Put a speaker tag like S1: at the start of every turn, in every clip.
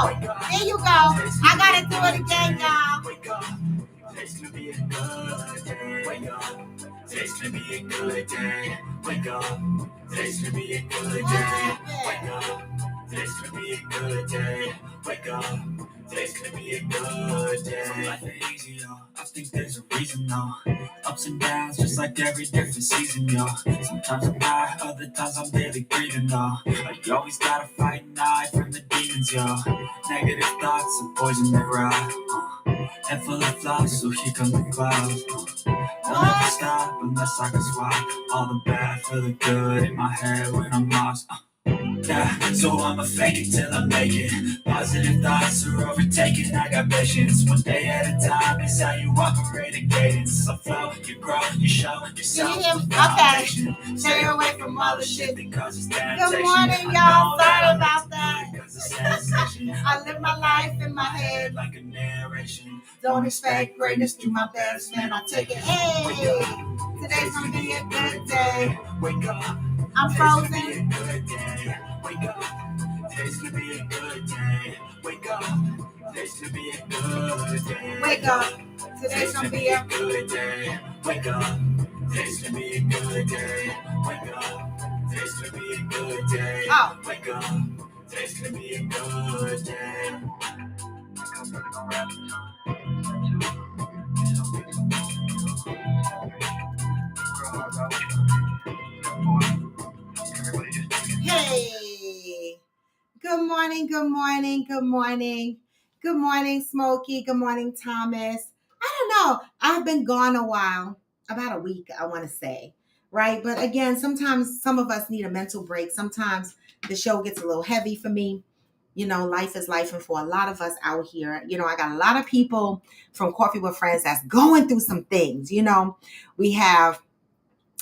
S1: There you go. I gotta do it again, y'all.
S2: Today's gonna be a good day. Wake up. Today's gonna be a good day. Wake up. Today's gonna be a good day. Wake up. Today's gonna be a good day. Wake up. Today's gonna be a good day. Some life ain't easy, yo. I think there's a reason, though. Ups and downs, just like every different season, yo. Sometimes I'm high, other times I'm barely breathing, though. But you always gotta fight and hide from the demons, yo. Negative thoughts are poison that ride. And full of flies, so here come the clouds. I'll never stop unless I can swap all the bad for the good in my head when I'm lost. Yeah, so I'ma fake it till I make it. Positive thoughts are overtaken. I got patience, one day at a time. It's how you operate a cadence. I flow, you grow, you show yourself.
S1: Okay.
S2: Stay away from all the shit that causes temptation.
S1: Good morning, y'all. Sorry about that. I live my life in my head
S2: like a narration.
S1: Don't expect greatness, do my best, man. I take it. Hey, today's gonna be a good day.
S2: Wake up.
S1: I'm frozen.
S2: Wake up. Today's gonna be a good day. Wake up. Today's gonna be a good day.
S1: Wake up. Today's gonna be a
S2: good day. Wake up. Today's gonna be a good day. Wake up. Today's gonna be a good day.
S1: Oh.
S2: Wake up. Today's gonna be a good day.
S1: Hey. Good morning, good morning, good morning. Good morning, Smokey. Good morning, Thomas. I don't know. I've been gone a while. About a week, I want to say. Right? But again, sometimes some of us need a mental break. Sometimes the show gets a little heavy for me. You know, life is life. And for a lot of us out here, you know, I got a lot of people from Coffee with Friends that's going through some things. You know, we have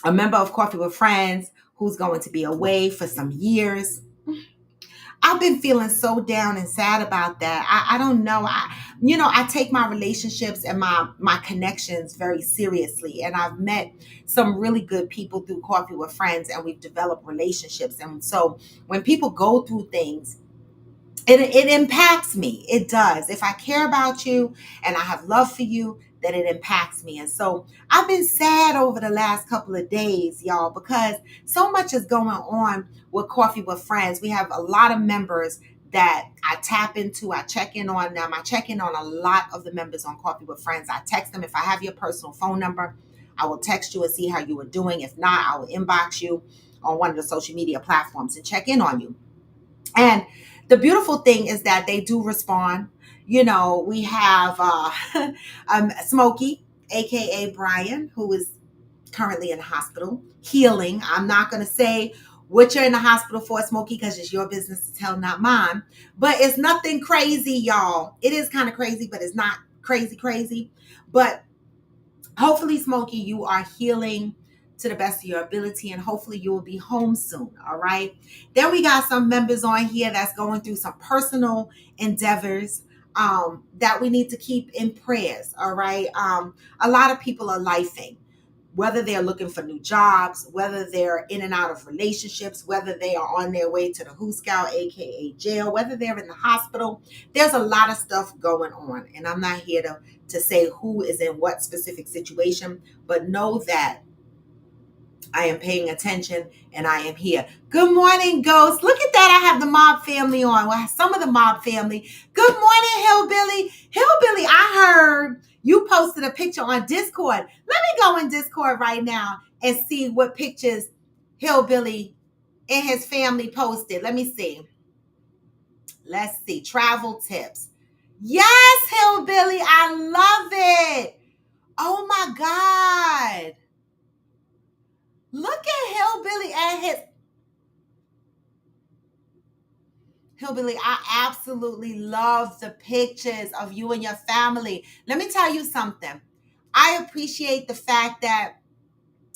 S1: a member of Coffee with Friends who's going to be away for some years. I've been feeling so down and sad about that. I don't know. I take my relationships and my connections very seriously. And I've met some really good people through Coffee with Friends, and we've developed relationships. And so when people go through things, it impacts me. It does. If I care about you and I have love for you, then it impacts me. And so I've been sad over the last couple of days, y'all, because so much is going on with Coffee with Friends. We have a lot of members that I tap into. I check in on them. I check in on a lot of the members on Coffee with Friends. I text them. If I have your personal phone number, I will text you and see how you are doing. If not, I will inbox you on one of the social media platforms and check in on you. And the beautiful thing is that they do respond. You know, we have Smokey, aka Brian, who is currently in the hospital healing. I'm not going to say what you're in the hospital for, Smokey, because it's your business to tell, not mine. But it's nothing crazy, y'all. It is kind of crazy, but it's not crazy. But hopefully, Smokey, you are healing to the best of your ability, and hopefully you will be home soon. All right. Then we got some members on here that's going through some personal endeavors that we need to keep in prayers. All right. A lot of people are lifing, whether they're looking for new jobs, whether they're in and out of relationships, whether they are on their way to the Hooskow, aka jail, whether they're in the hospital. There's a lot of stuff going on, and I'm not here to say who is in what specific situation, but know that I am paying attention and I am here. Good morning, Ghost. Look at that. I have the mob family on. Well, some of the mob family. Good morning, Hillbilly. Hillbilly, I heard you posted a picture on Discord. Let me go in Discord right now and see what pictures Hillbilly and his family posted. Let me see. Let's see. Travel tips. Yes, Hillbilly. I love it. Oh, my God. Look at Hillbilly and his... Hillbilly, I absolutely love the pictures of you and your family. Let me tell you something. I appreciate the fact that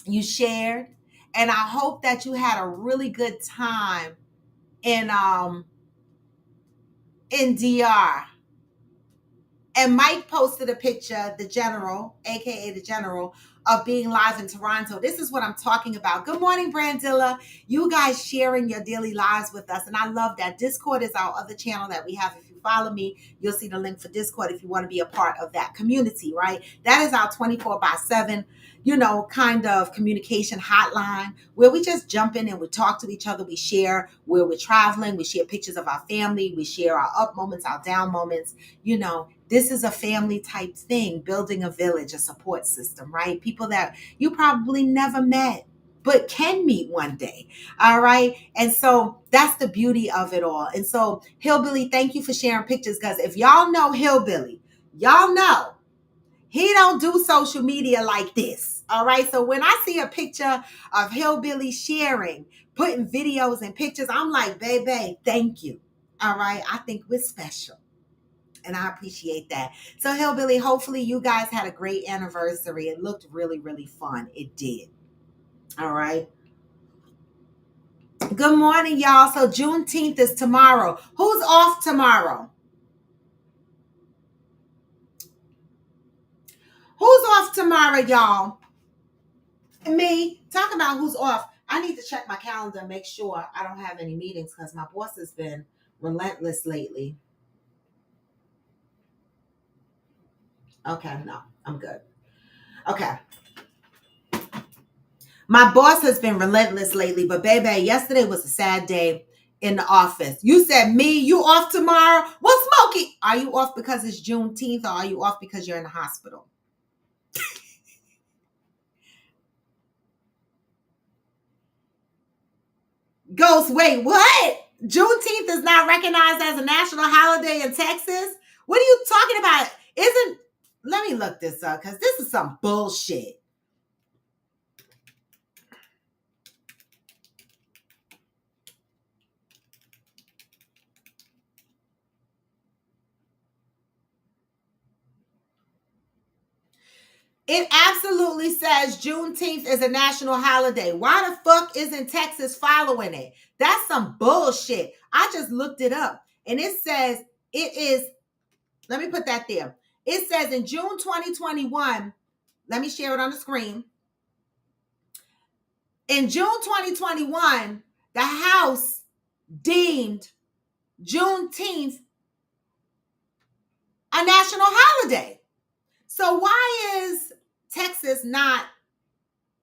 S1: you shared, and I hope that you had a really good time in DR. And Mike posted a picture, the general, aka the general, of being live in Toronto. This is what I'm talking about. Good morning, Brandilla. You guys sharing your daily lives with us. And I love that. Discord is our other channel that we have. If you follow me, you'll see the link for Discord if you want to be a part of that community, right? That is our 24/7, kind of communication hotline where we just jump in and we talk to each other. We share where we're traveling. We share pictures of our family. We share our up moments, our down moments. This is a family type thing, building a village, a support system, right? People that you probably never met, but can meet one day. All right. And so that's the beauty of it all. And so, Hillbilly, thank you for sharing pictures, because if y'all know Hillbilly, y'all know he don't do social media like this. All right. So when I see a picture of Hillbilly sharing, putting videos and pictures, I'm like, baby, thank you. All right. I think we're special. And I appreciate that. So, Hillbilly, hopefully you guys had a great anniversary. It looked really, really fun. It did. All right. Good morning, y'all. So Juneteenth is tomorrow. Who's off tomorrow? Who's off tomorrow, y'all? Me. Talk about who's off. I need to check my calendar and make sure I don't have any meetings because my boss has been relentless lately. Okay, no, I'm good. Okay. My boss has been relentless lately, but baby, yesterday was a sad day in the office. You said, me, you off tomorrow? Well, Smokey, are you off because it's Juneteenth or are you off because you're in the hospital? Ghost, wait, what? Juneteenth is not recognized as a national holiday in Texas? What are you talking about? Let me look this up because this is some bullshit. It absolutely says Juneteenth is a national holiday. Why the fuck isn't Texas following it? That's some bullshit. I just looked it up and it says it is, let me put that there. It says in June 2021, let me share it on the screen. In June 2021, the House deemed Juneteenth a national holiday. So why is Texas not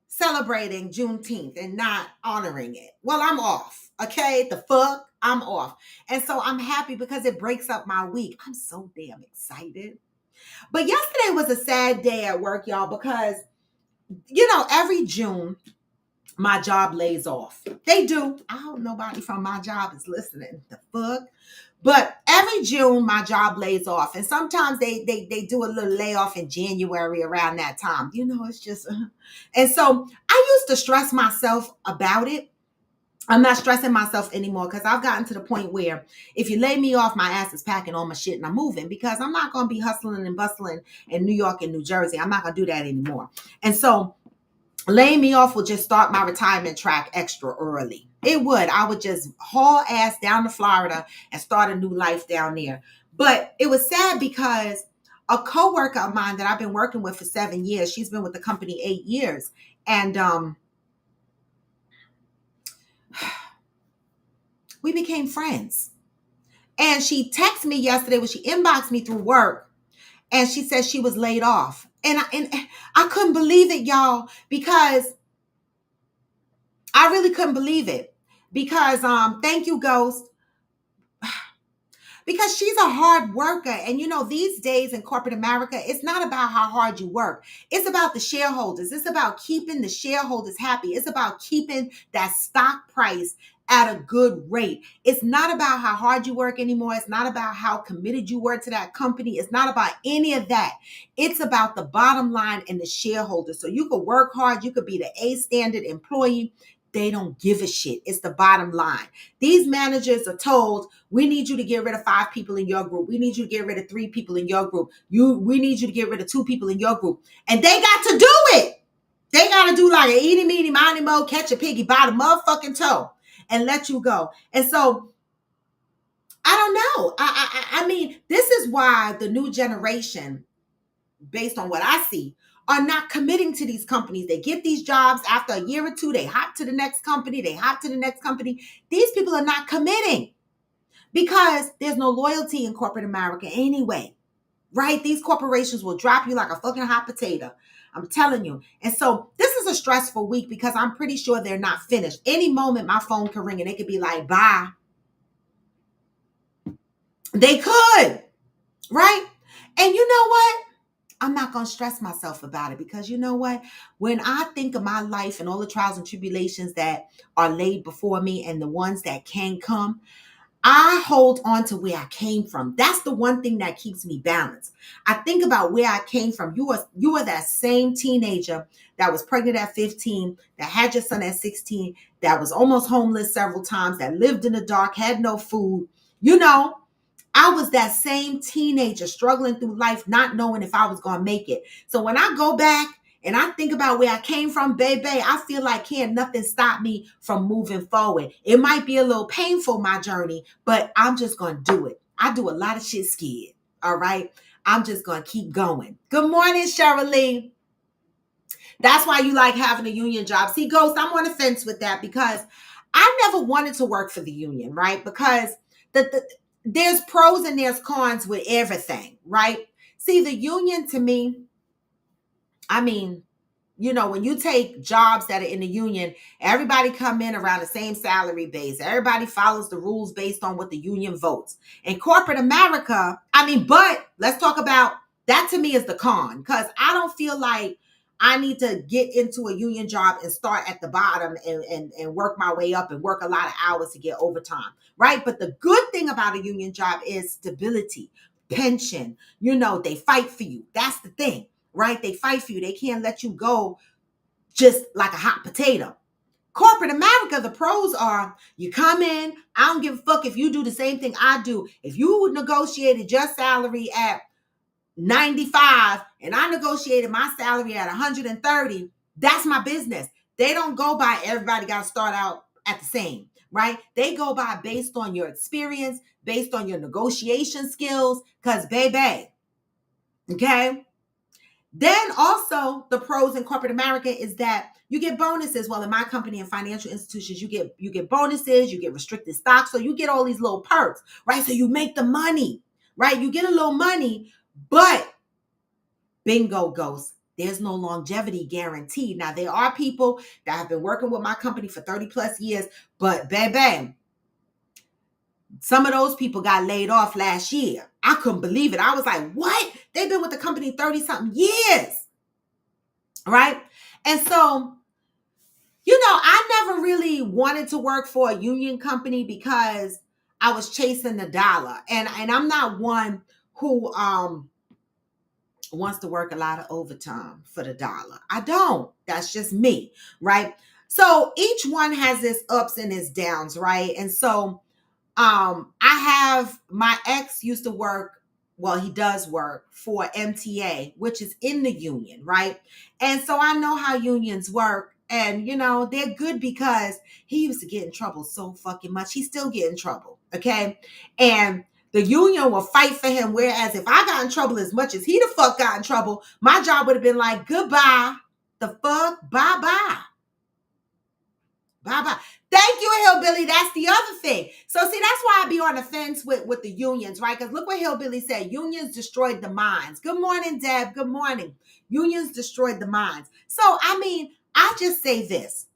S1: celebrating Juneteenth and not honoring it? Well, I'm off. Okay, the fuck, I'm off. And so I'm happy because it breaks up my week. I'm so damn excited. But yesterday was a sad day at work, y'all, because, every June, my job lays off. They do. I hope nobody from my job is listening. The fuck? But every June, my job lays off. And sometimes they do a little layoff in January around that time. It's just... And so I used to stress myself about it. I'm not stressing myself anymore because I've gotten to the point where if you lay me off, my ass is packing all my shit and I'm moving because I'm not going to be hustling and bustling in New York and New Jersey. I'm not going to do that anymore. And so laying me off will just start my retirement track extra early. It would. I would just haul ass down to Florida and start a new life down there. But it was sad because a coworker of mine that I've been working with for 7 years, she's been with the company 8 years. And we became friends. And she texted me yesterday when she inboxed me through work. And she said she was laid off. And I couldn't believe it, y'all, because I really couldn't believe it. Because thank you, Ghost. Because she's a hard worker. And these days in corporate America, it's not about how hard you work. It's about the shareholders. It's about keeping the shareholders happy. It's about keeping that stock price at a good rate. It's not about how hard you work anymore. It's not about how committed you were to that company. It's not about any of that. It's about the bottom line and the shareholders. So you could work hard. You could be the A standard employee. They don't give a shit. It's the bottom line. These managers are told, we need you to get rid of 5 people in your group. We need you to get rid of 3 people in your group. We need you to get rid of 2 people in your group. And they got to do it. They got to do like an eeny, meeny, miny, mo, catch a piggy by the motherfucking toe and let you go. And so I don't know. I mean, this is why the new generation, based on what I see, are not committing to these companies. They get these jobs after a year or two. They hop to the next company. They hop to the next company. These people are not committing because there's no loyalty in corporate America anyway, right? These corporations will drop you like a fucking hot potato. I'm telling you. And so this is a stressful week because I'm pretty sure they're not finished. Any moment my phone can ring and they could be like, bye. They could, right? And you know what? I'm not going to stress myself about it because you know what? When I think of my life and all the trials and tribulations that are laid before me and the ones that can come, I hold on to where I came from. That's the one thing that keeps me balanced. I think about where I came from. You are that same teenager that was pregnant at 15, that had your son at 16, that was almost homeless several times, that lived in the dark, had no food. You know, I was that same teenager struggling through life, not knowing if I was going to make it. So when I go back and I think about where I came from, baby, I feel like can't nothing stop me from moving forward. It might be a little painful, my journey, but I'm just going to do it. I do a lot of shit scared. All right. I'm just going to keep going. Good morning, Cheryl Lee. That's why you like having a union job. See, Ghost, I'm on the fence with that because I never wanted to work for the union, right? Because there's pros and there's cons with everything, right? See, the union to me, I mean, you know, when you take jobs that are in the union, everybody come in around the same salary base. Everybody follows the rules based on what the union votes. In corporate America, I mean, but let's talk about that to me is the con because I don't feel like I need to get into a union job and start at the bottom and work my way up and work a lot of hours to get overtime, right? But the good thing about a union job is stability, pension, you know, they fight for you. That's the thing. Right? They fight for you. They can't let you go just like a hot potato. Corporate America, the pros are you come in, I don't give a fuck if you do the same thing I do. If you negotiated your salary at 95 and I negotiated my salary at 130, that's my business. They don't go by everybody got to start out at the same, right? They go by based on your experience, based on your negotiation skills, because baby, okay? Then also the pros in corporate America is that you get bonuses. Well, in my company and financial institutions, you get bonuses, you get restricted stock. So you get all these little perks, right? So you make the money, right? You get a little money, but bingo Ghost, there's no longevity guaranteed. Now, there are people that have been working with my company for 30 plus years, but bang, some of those people got laid off last year. I couldn't believe it. I was like, what? They've been with the company 30 something years. Right? And so, you know, I never really wanted to work for a union company because I was chasing the dollar. And I'm not one who wants to work a lot of overtime for the dollar. I don't. That's just me, right? So each one has its ups and its downs, right? And so I have my ex used to work, well, he does work for MTA, which is in the union, right? And so I know how unions work. And, you know, they're good because he used to get in trouble so fucking much. He still get in trouble, okay? And the union will fight for him. Whereas if I got in trouble as much as he the fuck got in trouble, my job would have been like, goodbye, the fuck, bye-bye. Bye-bye. Thank you, Hillbilly. That's the other thing. So see, that's why I be on the fence with the unions, right? Because look what Hillbilly said. Unions destroyed the minds. Good morning, Deb. Good morning. Unions destroyed the minds. So, I mean, I just say this.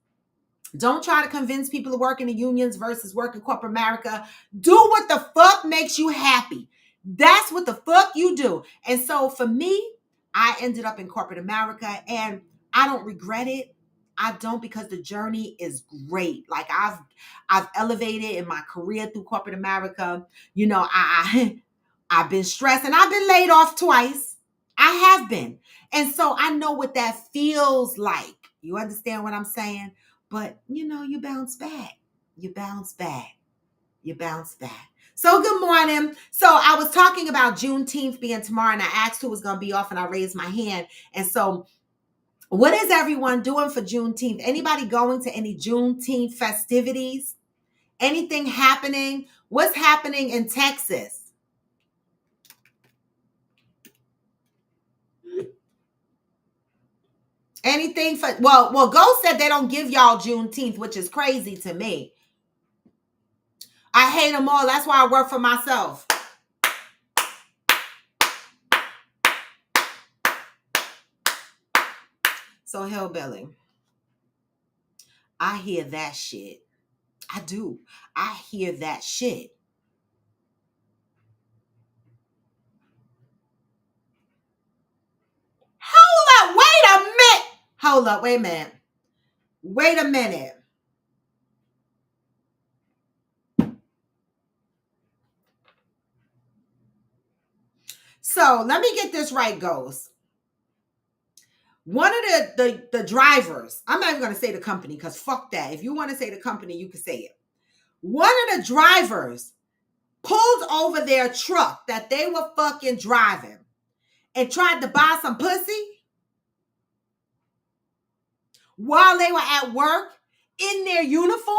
S1: Don't try to convince people to work in the unions versus work in corporate America. Do what the fuck makes you happy. That's what the fuck you do. And so for me, I ended up in corporate America and I don't regret it. I don't, because the journey is great. Like I've elevated in my career through corporate America. You know, I've been stressed and I've been laid off twice. I have been. And so I know what that feels like. You understand what I'm saying? But, you know, you bounce back. You bounce back. You bounce back. So good morning. So I was talking about Juneteenth being tomorrow and I asked who was going to be off and I raised my hand. And so what is everyone doing for Juneteenth? Anybody going to any Juneteenth festivities? Anything happening? What's happening in Texas? Anything for, well, Ghost said they don't give y'all Juneteenth, which is crazy to me. I hate them all. That's why I work for myself. So, hillbilly, I hear that shit. I do. I hear that shit. Hold up. Wait a minute. Hold up. Wait a minute. Wait a minute. So let me get this right, Ghost. One of the drivers, I'm not even going to say the company because fuck that. If you want to say the company, you can say it. One of the drivers pulled over their truck that they were fucking driving and tried to buy some pussy while they were at work in their uniform.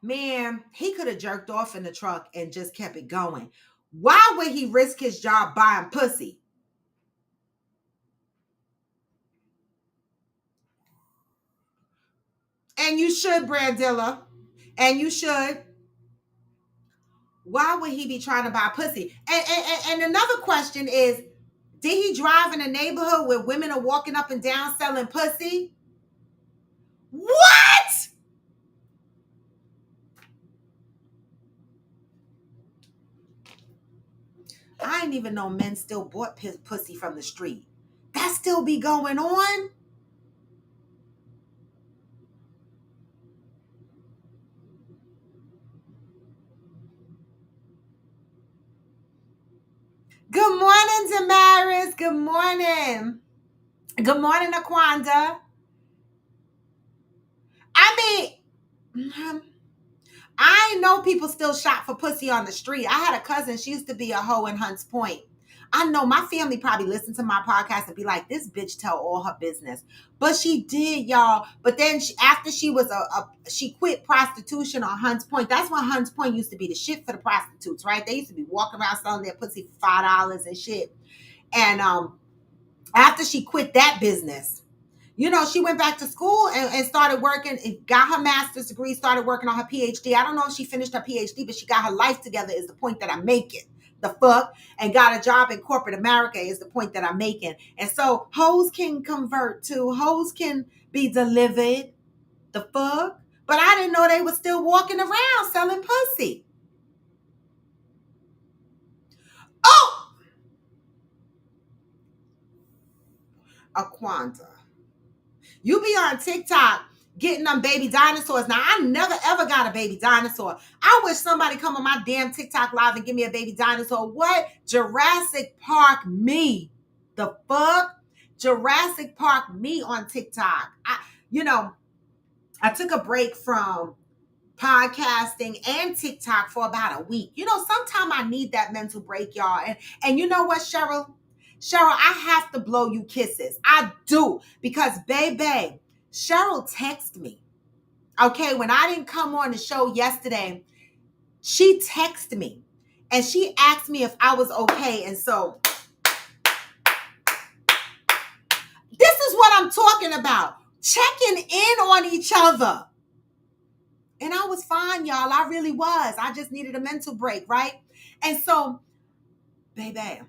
S1: Man, he could have jerked off in the truck and just kept it going. Why would he risk his job buying pussy? And you should, Brandilla. And you should. Why would he be trying to buy pussy? And another question is, did he drive in a neighborhood where women are walking up and down selling pussy? What? I didn't even know men still bought pussy from the street. That still be going on? Good morning, Damaris. Good morning. Good morning, Aquanda. I mean, I know people still shop for pussy on the street. I had a cousin, she used to be a hoe in Hunts Point. I know my family probably listened to my podcast and be like, this bitch tell all her business. But she did, y'all. But then after she was she quit prostitution on Hunts Point. That's when Hunts Point used to be the shit for the prostitutes, right? They used to be walking around selling their pussy for $5 and shit. And after she quit that business, you know, she went back to school and started working, got her master's degree, started working on her PhD. I don't know if she finished her PhD, but she got her life together is the point that I'm making. The fuck? And got a job in corporate America is the point that I'm making. And so hoes can convert to, hoes can be delivered. The fuck? But I didn't know they were still walking around selling pussy. Oh! Aquanta. You be on TikTok getting them baby dinosaurs. Now, I never ever got a baby dinosaur. I wish somebody come on my damn TikTok live and give me a baby dinosaur. What? Jurassic Park me. The fuck? Jurassic Park me on TikTok. I took a break from podcasting and TikTok for about a week. You know, sometimes I need that mental break, y'all. And you know what, Cheryl? Cheryl, I have to blow you kisses. I do. Because, baby, Cheryl texted me. Okay, when I didn't come on the show yesterday, she texted me. And she asked me if I was okay. And so, this is what I'm talking about. Checking in on each other. And I was fine, y'all. I really was. I just needed a mental break, right? And so, baby,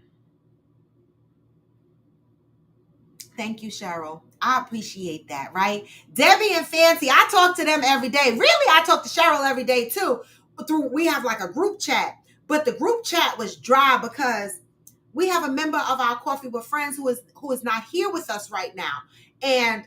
S1: thank you, Cheryl. I appreciate that, right? Debbie and Fancy, I talk to them every day. Really, I talk to Cheryl every day too. We have like a group chat, but the group chat was dry because we have a member of our Coffee with Friends who is not here with us right now, and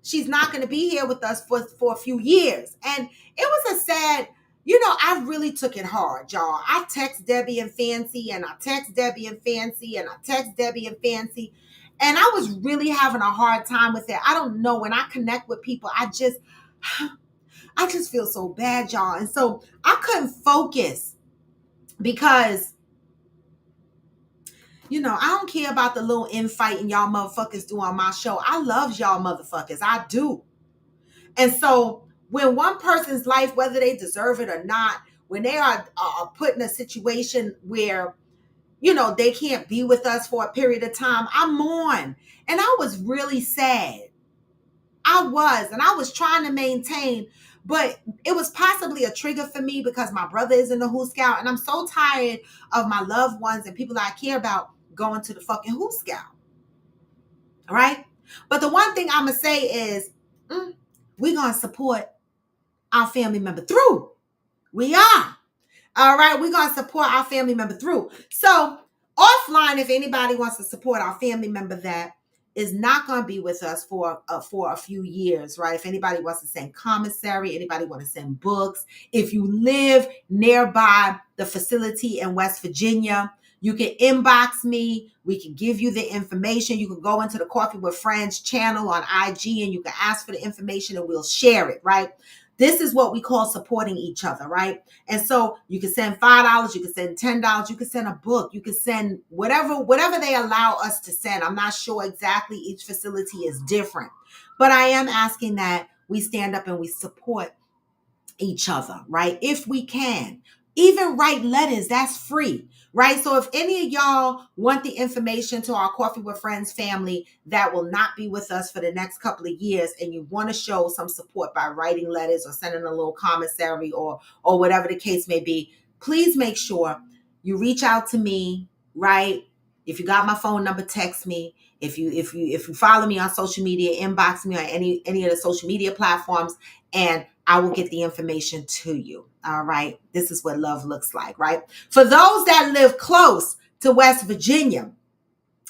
S1: she's not going to be here with us for a few years. And it was a sad, you know, I really took it hard, y'all. I text Debbie and Fancy, and I text Debbie and Fancy, and I text Debbie and Fancy. And I was really having a hard time with it. I don't know. When I connect with people, I just feel so bad, y'all. And so I couldn't focus because, you know, I don't care about the little infighting y'all motherfuckers do on my show. I love y'all motherfuckers. I do. And so when one person's life, whether they deserve it or not, when they are put in a situation where, they can't be with us for a period of time, I mourn. And I was really sad. And I was trying to maintain, but it was possibly a trigger for me because my brother is in the Who Scout, and I'm so tired of my loved ones and people that I care about going to the fucking Who Scout. All right? But the one thing I'm going to say is, we're going to support our family member through. We are. All right, we're going to support our family member through. So offline, if anybody wants to support our family member that is not going to be with us for a few years, right? If anybody wants to send commissary, anybody want to send books, if you live nearby the facility in West Virginia, you can inbox me. We can give you the information. You can go into the Coffee with Friends channel on IG and you can ask for the information and we'll share it, right? This is what we call supporting each other, right? And so you can send $5, you can send $10, you can send a book, you can send whatever they allow us to send. I'm not sure exactly, each facility is different. But I am asking that we stand up and we support each other, right? If we can. Even write letters, that's free, right? So if any of y'all want the information to our Coffee with Friends family that will not be with us for the next couple of years, and you want to show some support by writing letters or sending a little commissary or whatever the case may be, please make sure you reach out to me, right? If you got my phone number, text me. If you follow me on social media, inbox me on any of the social media platforms, and I will get the information to you. All right. This is what love looks like, right? For those that live close to West Virginia,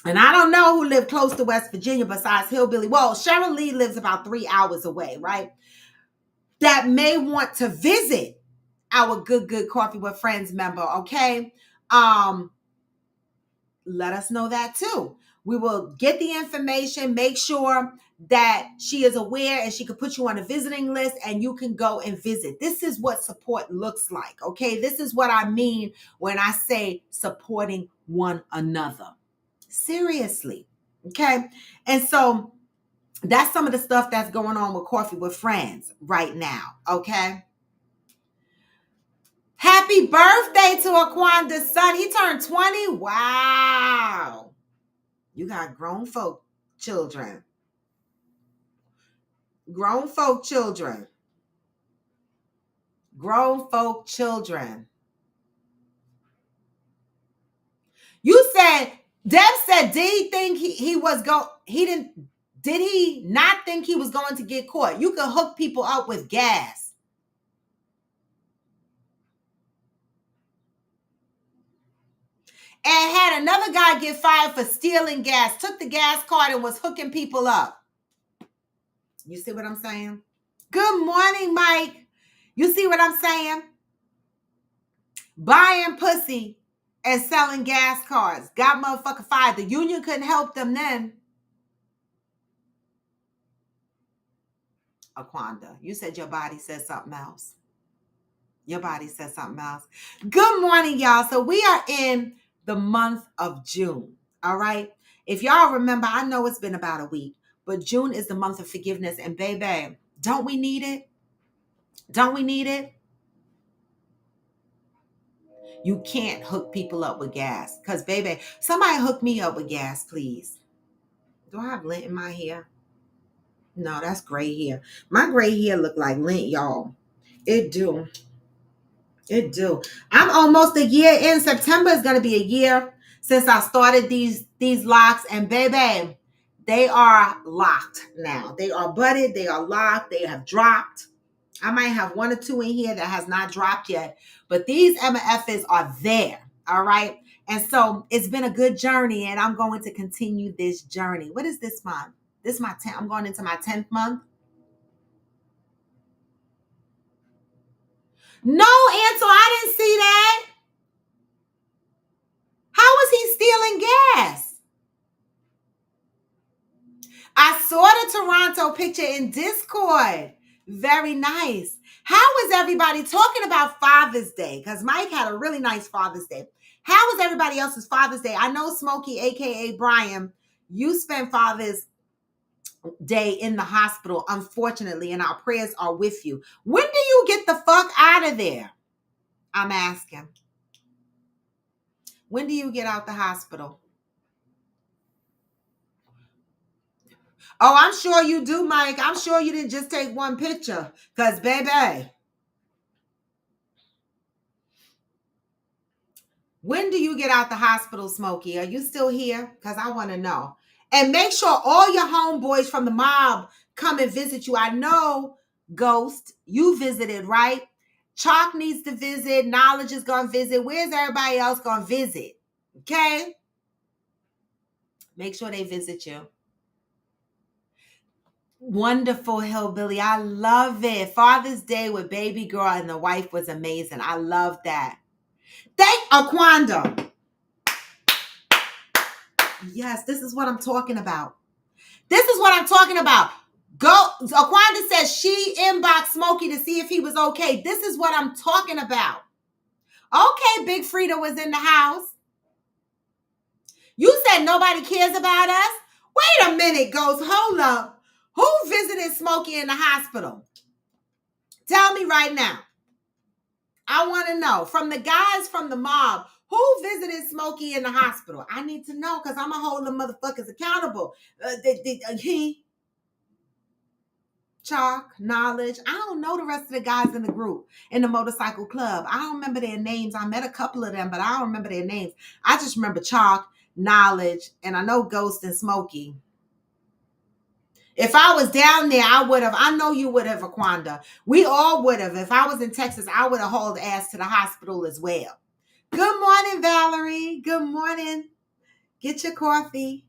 S1: and I don't know who live close to West Virginia besides Hillbilly. Well, Sharon Lee lives about 3 hours away, right? That may want to visit our good Coffee with Friends member, okay? Let us know that too. We will get the information, make sure that she is aware and she can put you on a visiting list and you can go and visit. This is what support looks like, okay? This is what I mean when I say supporting one another. Seriously, okay? And so that's some of the stuff that's going on with Coffee with Friends right now, okay? Happy birthday to Aquanda's son. He turned 20. Wow. You got grown folk children. Grown folk children. Grown folk children. You said, Deb said, did he think did he not think he was going to get caught? You could hook people up with gas. And had another guy get fired for stealing gas, took the gas card and was hooking people up. You see what I'm saying? Good morning, Mike. You see what I'm saying? Buying pussy and selling gas cards. Got motherfucker fired. The union couldn't help them then. Aquanda, you said your body said something else. Your body said something else. Good morning, y'all. So we are in the month of June. All right. If y'all remember, I know it's been about a week, but June is the month of forgiveness. And baby, don't we need it? Don't we need it? You can't hook people up with gas. Because, baby, somebody hook me up with gas, please. Do I have lint in my hair? No, that's gray hair. My gray hair look like lint, y'all. It do. It do. I'm almost a year in. September is going to be a year since I started these locks. And baby, they are locked now. They are budded. They are locked. They have dropped. I might have one or two in here that has not dropped yet. But these MFs are there. All right. And so it's been a good journey. And I'm going to continue this journey. What is this month? This is my 10th. I'm going into my 10th month. No, Ansel, I didn't see that. How was he stealing gas? I saw the Toronto picture in Discord. Very nice. How is everybody talking about Father's Day? Because Mike had a really nice Father's Day. How was everybody else's Father's Day? I know Smokey, a.k.a. Brian, you spent Father's Day in the hospital, unfortunately, and our prayers are with you. When do you get the fuck out of there? I'm asking. When do you get out the hospital? Oh, I'm sure you do, Mike. I'm sure you didn't just take one picture. Because, baby, when do you get out the hospital, Smokey? Are you still here? Because I want to know. And make sure all your homeboys from the mob come and visit you. I know, Ghost, you visited, right? Chalk needs to visit. Knowledge is going to visit. Where's everybody else going to visit? Okay? Make sure they visit you. Wonderful, Hillbilly. I love it. Father's Day with baby girl and the wife was amazing. I love that. Thank Aquanda. Yes, this is what I'm talking about. This is what I'm talking about. Go. Aquanda says she inboxed Smokey to see if he was okay. This is what I'm talking about. Okay, Big Frida was in the house. You said nobody cares about us? Wait a minute, Ghost. Hold up. Who visited Smokey in the hospital? Tell me right now. I want to know from the guys from the mob, who visited Smokey in the hospital? I need to know because I'm going to hold the motherfuckers accountable. He, Chalk, Knowledge. I don't know the rest of the guys in the group in the motorcycle club. I don't remember their names. I met a couple of them, but I don't remember their names. I just remember Chalk, Knowledge, and I know Ghost and Smokey. If I was down there, I would have. I know you would have, Aquanda. We all would have. If I was in Texas, I would have hauled ass to the hospital as well. Good morning, Valerie. Good morning. Get your coffee.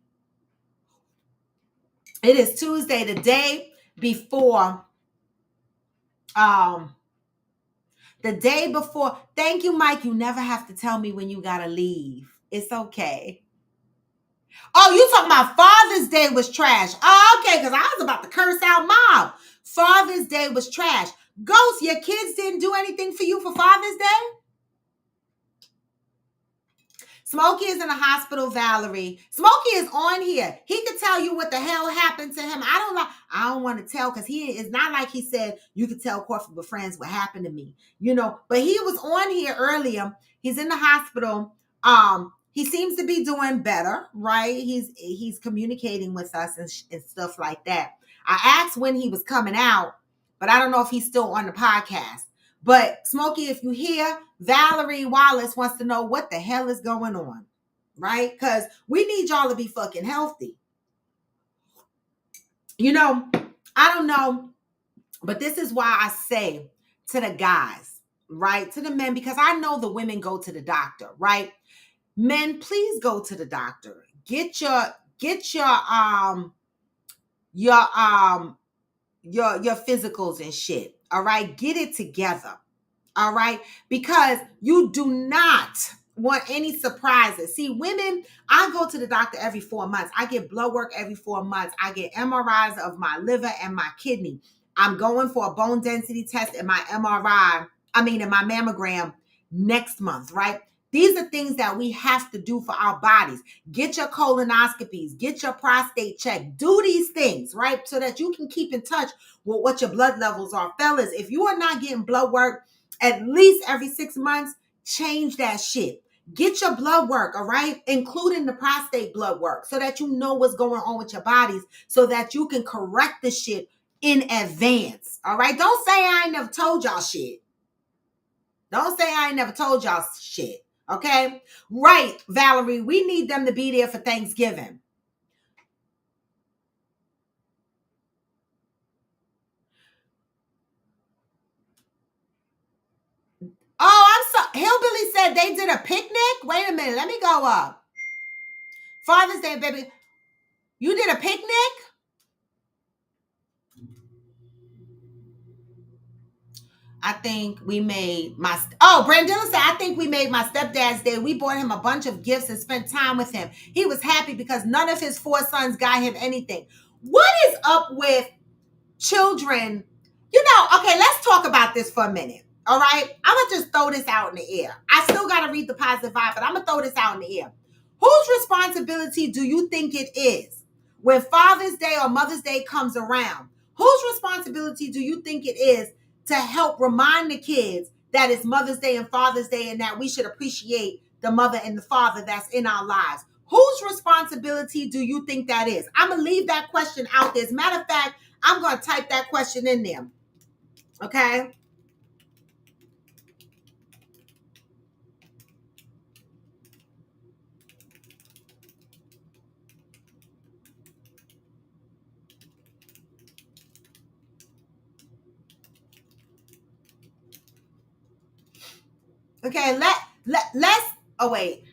S1: It is Tuesday, the day before. The day before. Thank you, Mike. You never have to tell me when you gotta leave. It's okay. Oh, you talking about Father's Day was trash. Oh, okay, because I was about to curse out Mom. Father's Day was trash. Ghost, your kids didn't do anything for you for Father's Day? Smokey is in the hospital, Valerie. Smokey is on here. He could tell you what the hell happened to him. I don't want to tell because he is not like he said you could tell Coffee with Friends what happened to me. But he was on here earlier. He's in the hospital. He seems to be doing better, right? He's communicating with us and stuff like that. I asked when he was coming out, but I don't know if he's still on the podcast. But Smokey, if you hear, Valerie Wallace wants to know what the hell is going on, right? Because we need y'all to be fucking healthy. I don't know, but this is why I say to the guys, right? To the men, because I know the women go to the doctor, right? Men, please go to the doctor. Get your physicals and shit. All right. Get it together. All right. Because you do not want any surprises. See, women, I go to the doctor every 4 months. I get blood work every 4 months. I get MRIs of my liver and my kidney. I'm going for a bone density test in my in my mammogram next month, right? These are things that we have to do for our bodies. Get your colonoscopies, get your prostate checked, do these things, right? So that you can keep in touch with what your blood levels are. Fellas, if you are not getting blood work at least every 6 months, change that shit. Get your blood work, all right? Including the prostate blood work so that you know what's going on with your bodies so that you can correct the shit in advance, all right? Don't say I ain't never told y'all shit. Don't say I ain't never told y'all shit. Okay? Right, Valerie, we need them to be there for Thanksgiving. Oh, Hillbilly said they did a picnic? Wait a minute, let me go up. Father's Day, baby. You did a picnic? I think we made Brandilla said, I think we made my stepdad's day. We bought him a bunch of gifts and spent time with him. He was happy because none of his 4 sons got him anything. What is up with children? Okay, let's talk about this for a minute. All right? I'm going to just throw this out in the air. I still got to read the positive vibe, but I'm going to throw this out in the air. Whose responsibility do you think it is when Father's Day or Mother's Day comes around? Whose responsibility do you think it is to help remind the kids that it's Mother's Day and Father's Day and that we should appreciate the mother and the father that's in our lives? Whose responsibility do you think that is? I'm going to leave that question out there. As a matter of fact, I'm going to type that question in there. Okay? Okay, let's oh wait.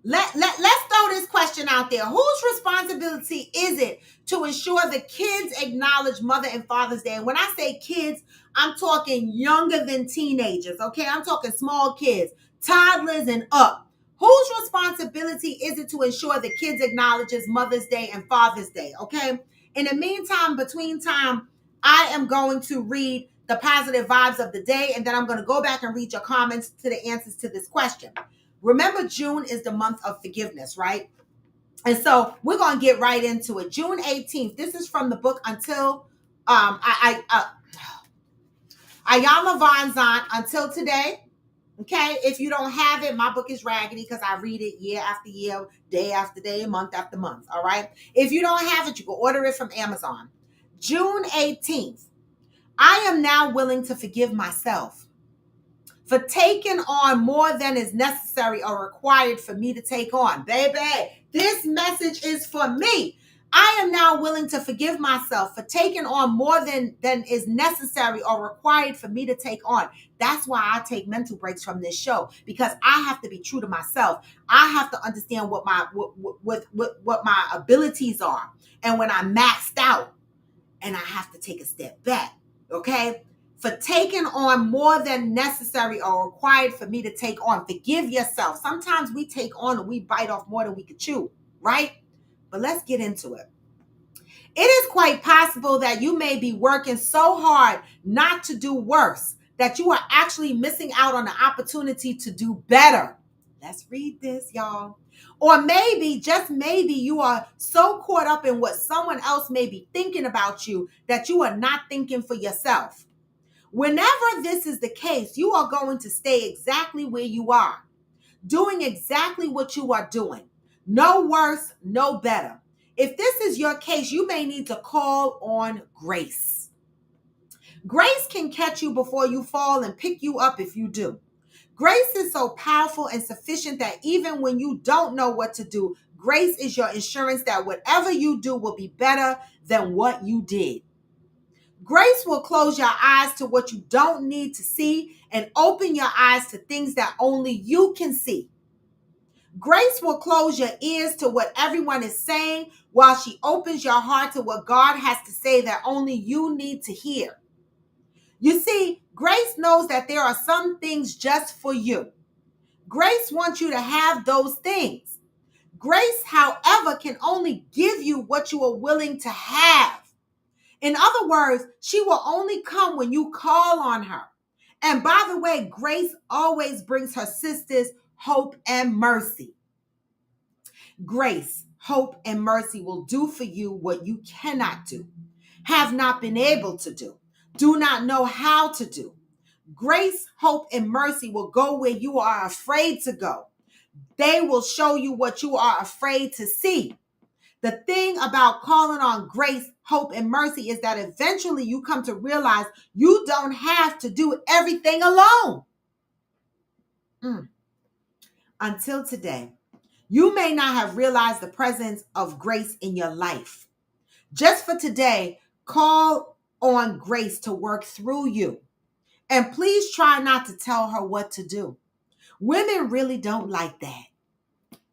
S1: Let's throw this question out there. Whose responsibility is it to ensure the kids acknowledge Mother and Father's Day? And when I say kids, I'm talking younger than teenagers, okay? I'm talking small kids, toddlers and up. Whose responsibility is it to ensure the kids acknowledges Mother's Day and Father's Day, okay? In the meantime, between time, I am going to read the positive vibes of the day, and then I'm going to go back and read your comments to the answers to this question. Remember, June is the month of forgiveness, right? And so we're going to get right into it. June 18th. This is from the book Until Ayanna Vanzant, Until Today. Okay, if you don't have it, my book is raggedy because I read it year after year, day after day, month after month. All right. If you don't have it, you can order it from Amazon. June 18th. I am now willing to forgive myself for taking on more than is necessary or required for me to take on. Baby, this message is for me. I am now willing to forgive myself for taking on more than is necessary or required for me to take on. That's why I take mental breaks from this show, because I have to be true to myself. I have to understand what my abilities are. And when I'm maxed out, and I have to take a step back, okay? For taking on more than necessary or required for me to take on. Forgive yourself. Sometimes we take on and we bite off more than we could chew, right? But let's get into it. It is quite possible that you may be working so hard not to do worse that you are actually missing out on the opportunity to do better. Let's read this, y'all. Or maybe, just maybe, you are so caught up in what someone else may be thinking about you that you are not thinking for yourself. Whenever this is the case, you are going to stay exactly where you are, doing exactly what you are doing. No worse, no better. If this is your case, you may need to call on grace. Grace can catch you before you fall and pick you up if you do. Grace is so powerful and sufficient that even when you don't know what to do, grace is your insurance that whatever you do will be better than what you did. Grace will close your eyes to what you don't need to see and open your eyes to things that only you can see. Grace will close your ears to what everyone is saying while she opens your heart to what God has to say that only you need to hear. You see, grace knows that there are some things just for you. Grace wants you to have those things. Grace, however, can only give you what you are willing to have. In other words, she will only come when you call on her. And by the way, grace always brings her sisters hope and mercy. Grace, hope, and mercy will do for you what you cannot do, have not been able to do not know how to do. Grace, hope, and mercy will go where you are afraid to go. They will show you what you are afraid to see. The thing about calling on grace, hope, and mercy is that eventually you come to realize you don't have to do everything alone. Until today, you may not have realized the presence of grace in your life. Just for today, call on grace to work through you. And please try not to tell her what to do. Women really don't like that.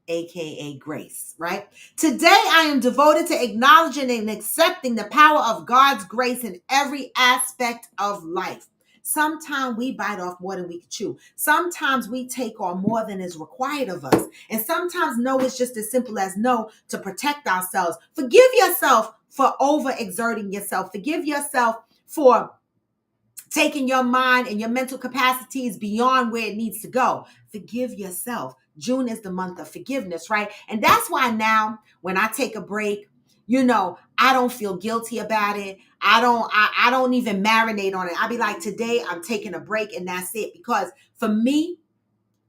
S1: AKA grace, right? Today, I am devoted to acknowledging and accepting the power of God's grace in every aspect of life. Sometimes we bite off more than we can chew. Sometimes we take on more than is required of us. And sometimes no is just as simple as no to protect ourselves. Forgive yourself for overexerting yourself. Forgive yourself for taking your mind and your mental capacities beyond where it needs to go. Forgive yourself. June is the month of forgiveness, right? And that's why now when I take a break, I don't feel guilty about it. I don't even marinate on it. I be like, today I'm taking a break and that's it. Because for me,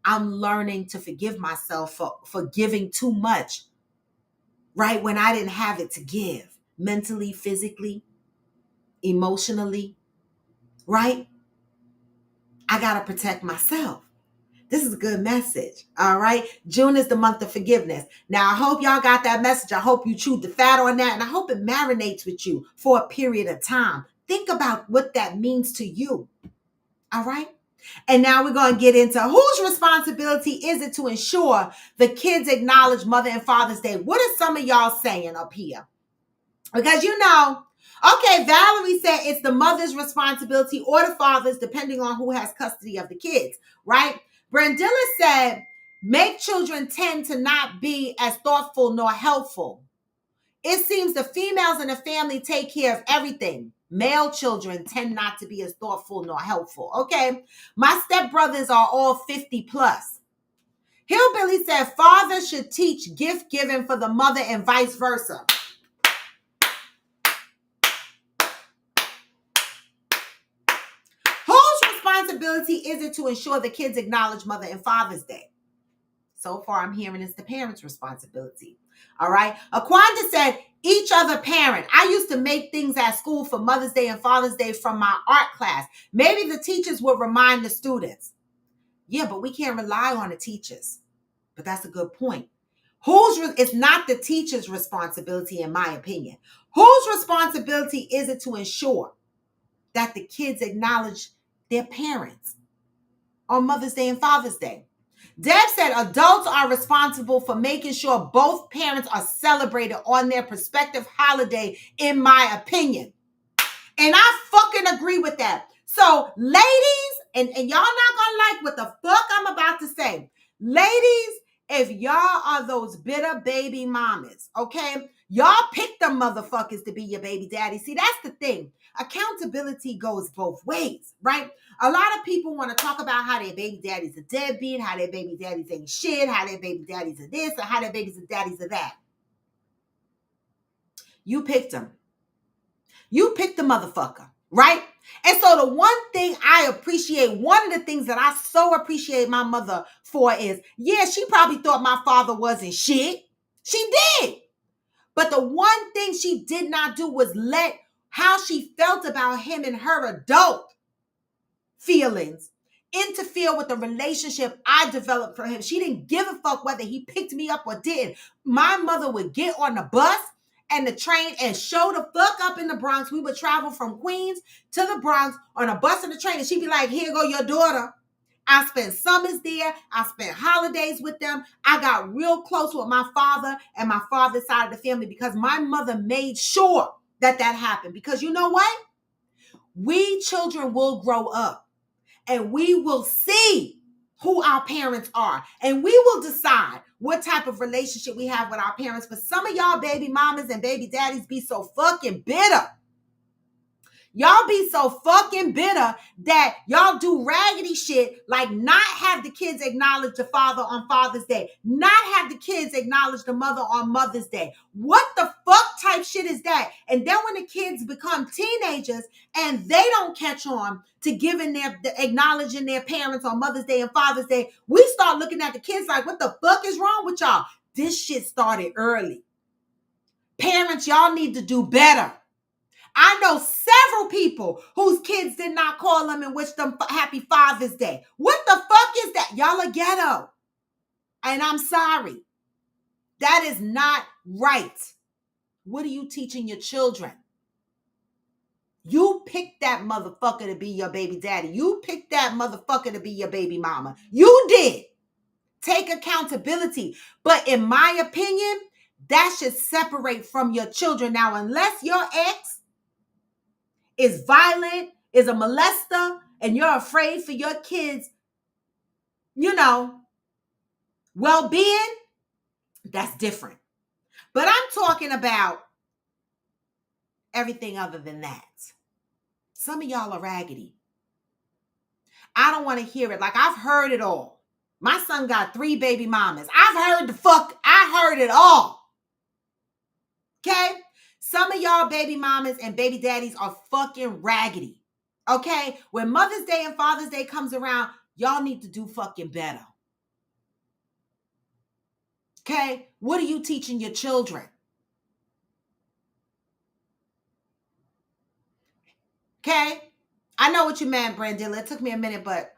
S1: I'm learning to forgive myself for giving too much, right? When I didn't have it to give, mentally, physically, emotionally, right? I got to protect myself. This is a good message. All right. June is the month of forgiveness. Now, I hope y'all got that message. I hope you chewed the fat on that. And I hope it marinates with you for a period of time. Think about what that means to you. All right. And now we're going to get into whose responsibility is it to ensure the kids acknowledge Mother and Father's Day? What are some of y'all saying up here? Because okay, Valerie said it's the mother's responsibility or the father's, depending on who has custody of the kids, right? Brandilla said, make children tend to not be as thoughtful nor helpful. It seems the females in the family take care of everything. Male children tend not to be as thoughtful nor helpful. Okay, my stepbrothers are all 50 plus. Hillbilly said, father should teach gift giving for the mother and vice versa. Whose responsibility is it to ensure the kids acknowledge Mother and Father's Day? So far, I'm hearing it's the parents' responsibility. All right. Aquanda said, each other parent. I used to make things at school for Mother's Day and Father's Day from my art class. Maybe the teachers would remind the students. Yeah, but we can't rely on the teachers. But that's a good point. It's not the teacher's responsibility, in my opinion. Whose responsibility is it to ensure that the kids acknowledge their parents on Mother's Day and Father's Day? Deb said adults are responsible for making sure both parents are celebrated on their respective holiday, in my opinion. And I fucking agree with that. So ladies, and y'all not gonna like what the fuck I'm about to say. Ladies, if y'all are those bitter baby mamas, okay? Y'all pick them motherfuckers to be your baby daddy. See, that's the thing. Accountability goes both ways, right? A lot of people want to talk about how their baby daddies are deadbeat, how their baby daddies ain't shit, how their baby daddies are this, or how their baby daddies are that. You picked them. You picked the motherfucker, right? And so the one thing I appreciate, one of the things that I so appreciate my mother for is, yeah, she probably thought my father wasn't shit. She did. But the one thing she did not do was let how she felt about him and her adult feelings interfere with the relationship I developed for him. She didn't give a fuck whether he picked me up or didn't. My mother would get on the bus and the train and show the fuck up in the Bronx. We would travel from Queens to the Bronx on a bus and a train. And she'd be like, here go your daughter. I spent summers there. I spent holidays with them. I got real close with my father and my father's side of the family because my mother made sure that happened. Because you know what? We children will grow up and we will see who our parents are. And we will decide what type of relationship we have with our parents. But some of y'all baby mamas and baby daddies be so fucking bitter. Y'all be so fucking bitter that y'all do raggedy shit like not have the kids acknowledge the father on Father's Day, not have the kids acknowledge the mother on Mother's Day. What the fuck type shit is that? And then when the kids become teenagers and they don't catch on to acknowledging their parents on Mother's Day and Father's Day, we start looking at the kids like, what the fuck is wrong with y'all? This shit started early. Parents, y'all need to do better. I know several people whose kids did not call them and wish them happy Father's Day. What the fuck is that? Y'all are ghetto. And I'm sorry. That is not right. What are you teaching your children? You picked that motherfucker to be your baby daddy. You picked that motherfucker to be your baby mama. You did. Take accountability. But in my opinion, that should separate from your children. Now, unless your ex is violent, is a molester, and you're afraid for your kids, well-being, that's different. But I'm talking about everything other than that. Some of y'all are raggedy. I don't want to hear it. Like, I've heard it all. My son got 3 baby mamas. I heard it all. Okay? Some of y'all baby mamas and baby daddies are fucking raggedy. Okay? When Mother's Day and Father's Day comes around, y'all need to do fucking better. Okay? What are you teaching your children? Okay? I know what you meant, Brandilla. It took me a minute, but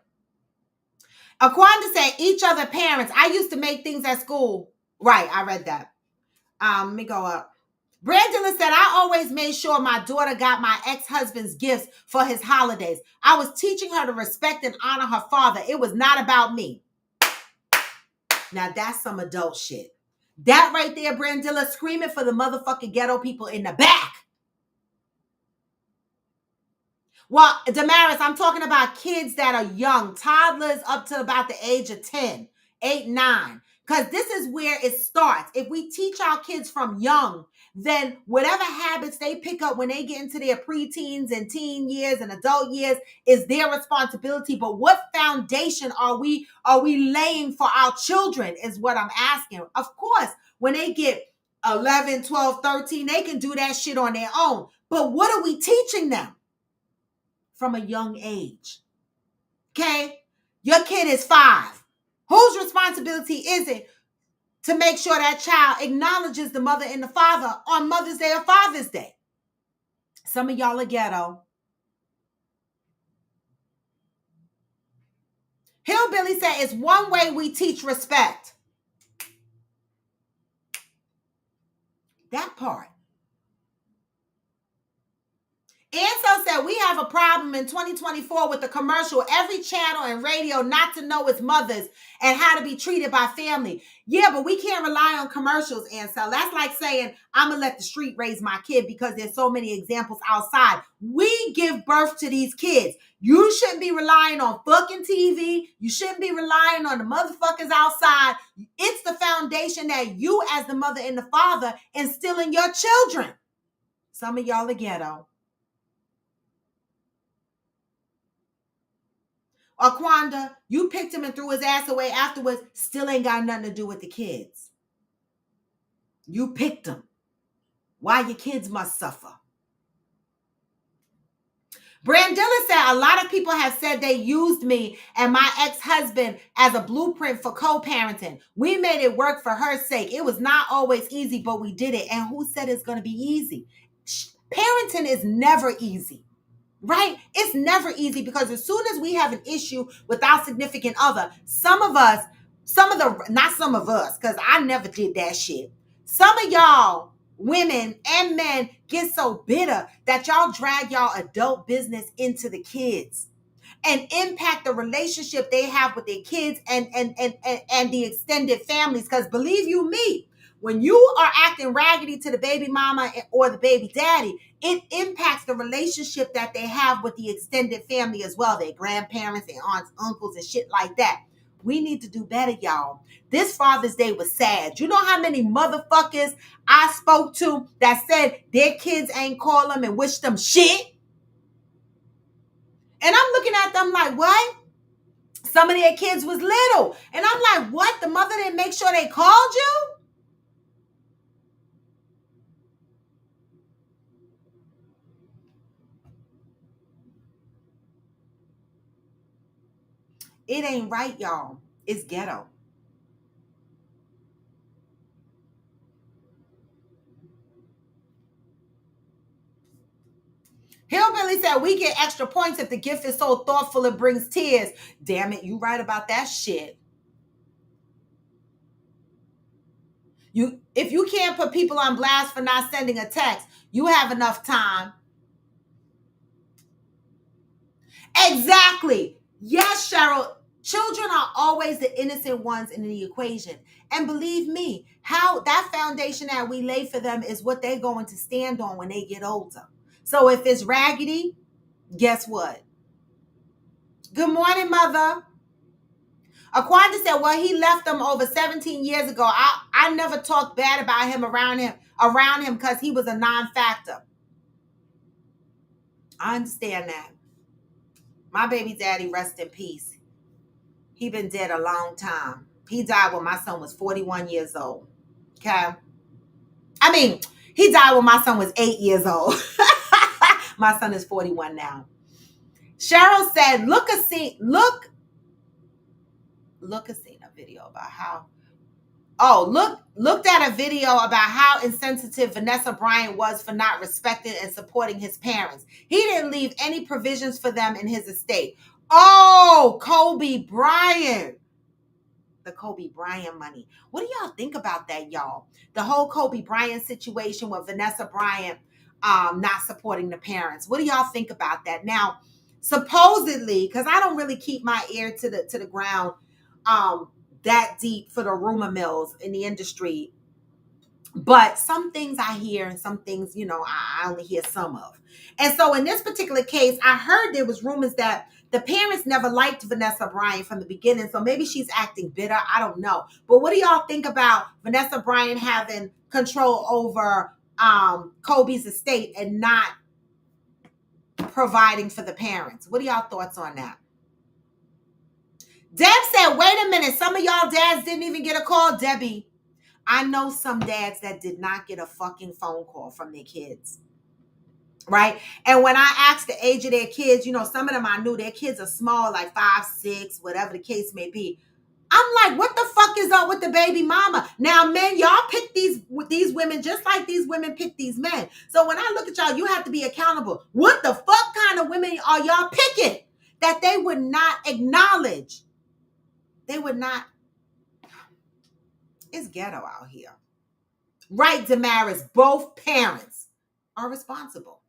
S1: Aquanda said each other parents. I used to make things at school. Right, I read that. Let me go up. Brandilla said, I always made sure my daughter got my ex-husband's gifts for his holidays. I was teaching her to respect and honor her father. It was not about me. Now that's some adult shit. That right there, Brandilla, screaming for the motherfucking ghetto people in the back. Well, Damaris, I'm talking about kids that are young, toddlers up to about the age of 10, 8, 9. Because this is where it starts. If we teach our kids from young, then whatever habits they pick up when they get into their preteens and teen years and adult years is their responsibility. But what foundation are we laying for our children is what I'm asking. Of course, when they get 11, 12, 13, they can do that shit on their own. But what are we teaching them? From a young age. Okay? Your kid is 5. Whose responsibility is it to make sure that child acknowledges the mother and the father on Mother's Day or Father's Day? Some of y'all are ghetto. Hillbilly said it's one way we teach respect. That part. Anso said we have a problem in 2024 with the commercial, every channel and radio not to know its mothers and how to be treated by family. Yeah, but we can't rely on commercials, Ansel. That's like saying, I'm going to let the street raise my kid because there's so many examples outside. We give birth to these kids. You shouldn't be relying on fucking TV. You shouldn't be relying on the motherfuckers outside. It's the foundation that you as the mother and the father instill in your children. Some of y'all are ghetto. Aquanda, you picked him and threw his ass away afterwards, still ain't got nothing to do with the kids. You picked him. Why your kids must suffer? Brandilla said, a lot of people have said they used me and my ex-husband as a blueprint for co-parenting. We made it work for her sake. It was not always easy, but we did it. And who said it's going to be easy? Parenting is never easy. Right? It's never easy because as soon as we have an issue with our significant other, not some of us, because I never did that shit. Some of y'all, women and men, get so bitter that y'all drag y'all adult business into the kids and impact the relationship they have with their kids and the extended families. Because believe you me, when you are acting raggedy to the baby mama or the baby daddy, it impacts the relationship that they have with the extended family as well, their grandparents, their aunts, uncles, and shit like that. We need to do better, y'all. This Father's Day was sad. You know how many motherfuckers I spoke to that said their kids ain't call them and wish them shit? And I'm looking at them like, what? Some of their kids was little. And I'm like, what? The mother didn't make sure they called you? It ain't right, y'all. It's ghetto. Hillbilly said we get extra points if the gift is so thoughtful it brings tears. Damn it, you right about that shit. If you can't put people on blast for not sending a text, you have enough time. Exactly. Yes, Cheryl. Children are always the innocent ones in the equation. And believe me, how that foundation that we lay for them is what they're going to stand on when they get older. So if it's raggedy, guess what? Good morning, Mother. Aquanda said, well, he left them over 17 years ago. I never talked bad about him around him because he was a non-factor. I understand that. My baby daddy, rest in peace. He been dead a long time. He died when my son was 41 years old. Okay? I mean, he died when my son was 8 years old. My son is 41 now. Cheryl said, look a scene a video about how Oh, looked at a video about how insensitive Vanessa Bryant was for not respecting and supporting his parents. He didn't leave any provisions for them in his estate. Oh, Kobe Bryant. The Kobe Bryant money. What do y'all think about that, y'all? The whole Kobe Bryant situation with Vanessa Bryant not supporting the parents. What do y'all think about that? Now, supposedly, because I don't really keep my ear to the ground that deep for the rumor mills in the industry, but some things I hear and some things, I only hear some of. And so in this particular case, I heard there was rumors that the parents never liked Vanessa Bryant from the beginning. So maybe she's acting bitter. I don't know. But what do y'all think about Vanessa Bryant having control over Kobe's estate and not providing for the parents? What are y'all thoughts on that? Deb said, wait a minute. Some of y'all dads didn't even get a call, Debbie. I know some dads that did not get a fucking phone call from their kids. Right? And when I asked the age of their kids, some of them I knew their kids are small, like 5, 6, whatever the case may be. I'm like, what the fuck is up with the baby mama? Now, men, y'all pick these women just like these women pick these men. So when I look at y'all, you have to be accountable. What the fuck kind of women are y'all picking that they would not acknowledge? They would not. It's ghetto out here. Right, Damaris, both parents are responsible.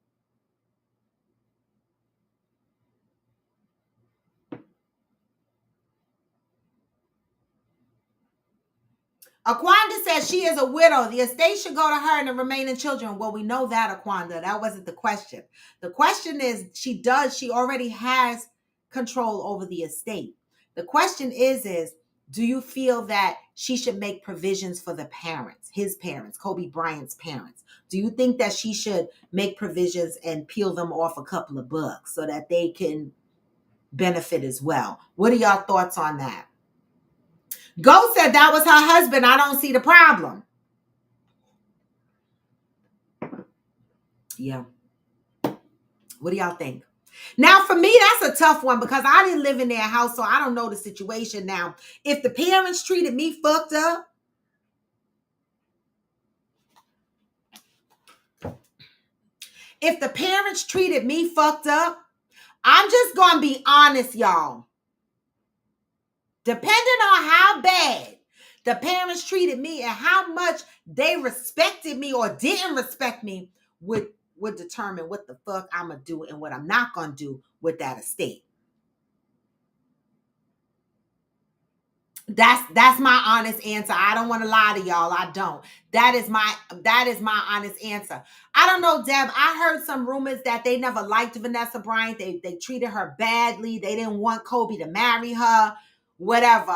S1: Aquanda says she is a widow. The estate should go to her and the remaining children. Well, we know that, Aquanda. That wasn't the question. The question is, she already has control over the estate. The question is, do you feel that she should make provisions for the parents, his parents, Kobe Bryant's parents? Do you think that she should make provisions and peel them off a couple of bucks so that they can benefit as well? What are y'all thoughts on that? Go said that was her husband. I don't see the problem. Yeah. What do y'all think? Now, for me, that's a tough one because I didn't live in their house, so I don't know the situation. Now, if the parents treated me fucked up, I'm just going to be honest, y'all. Depending on how bad the parents treated me and how much they respected me or didn't respect me would determine what the fuck I'm going to do and what I'm not going to do with that estate. That's my honest answer. I don't want to lie to y'all. I don't. That is my honest answer. I don't know, Deb. I heard some rumors that they never liked Vanessa Bryant. They treated her badly. They didn't want Kobe to marry her. Whatever.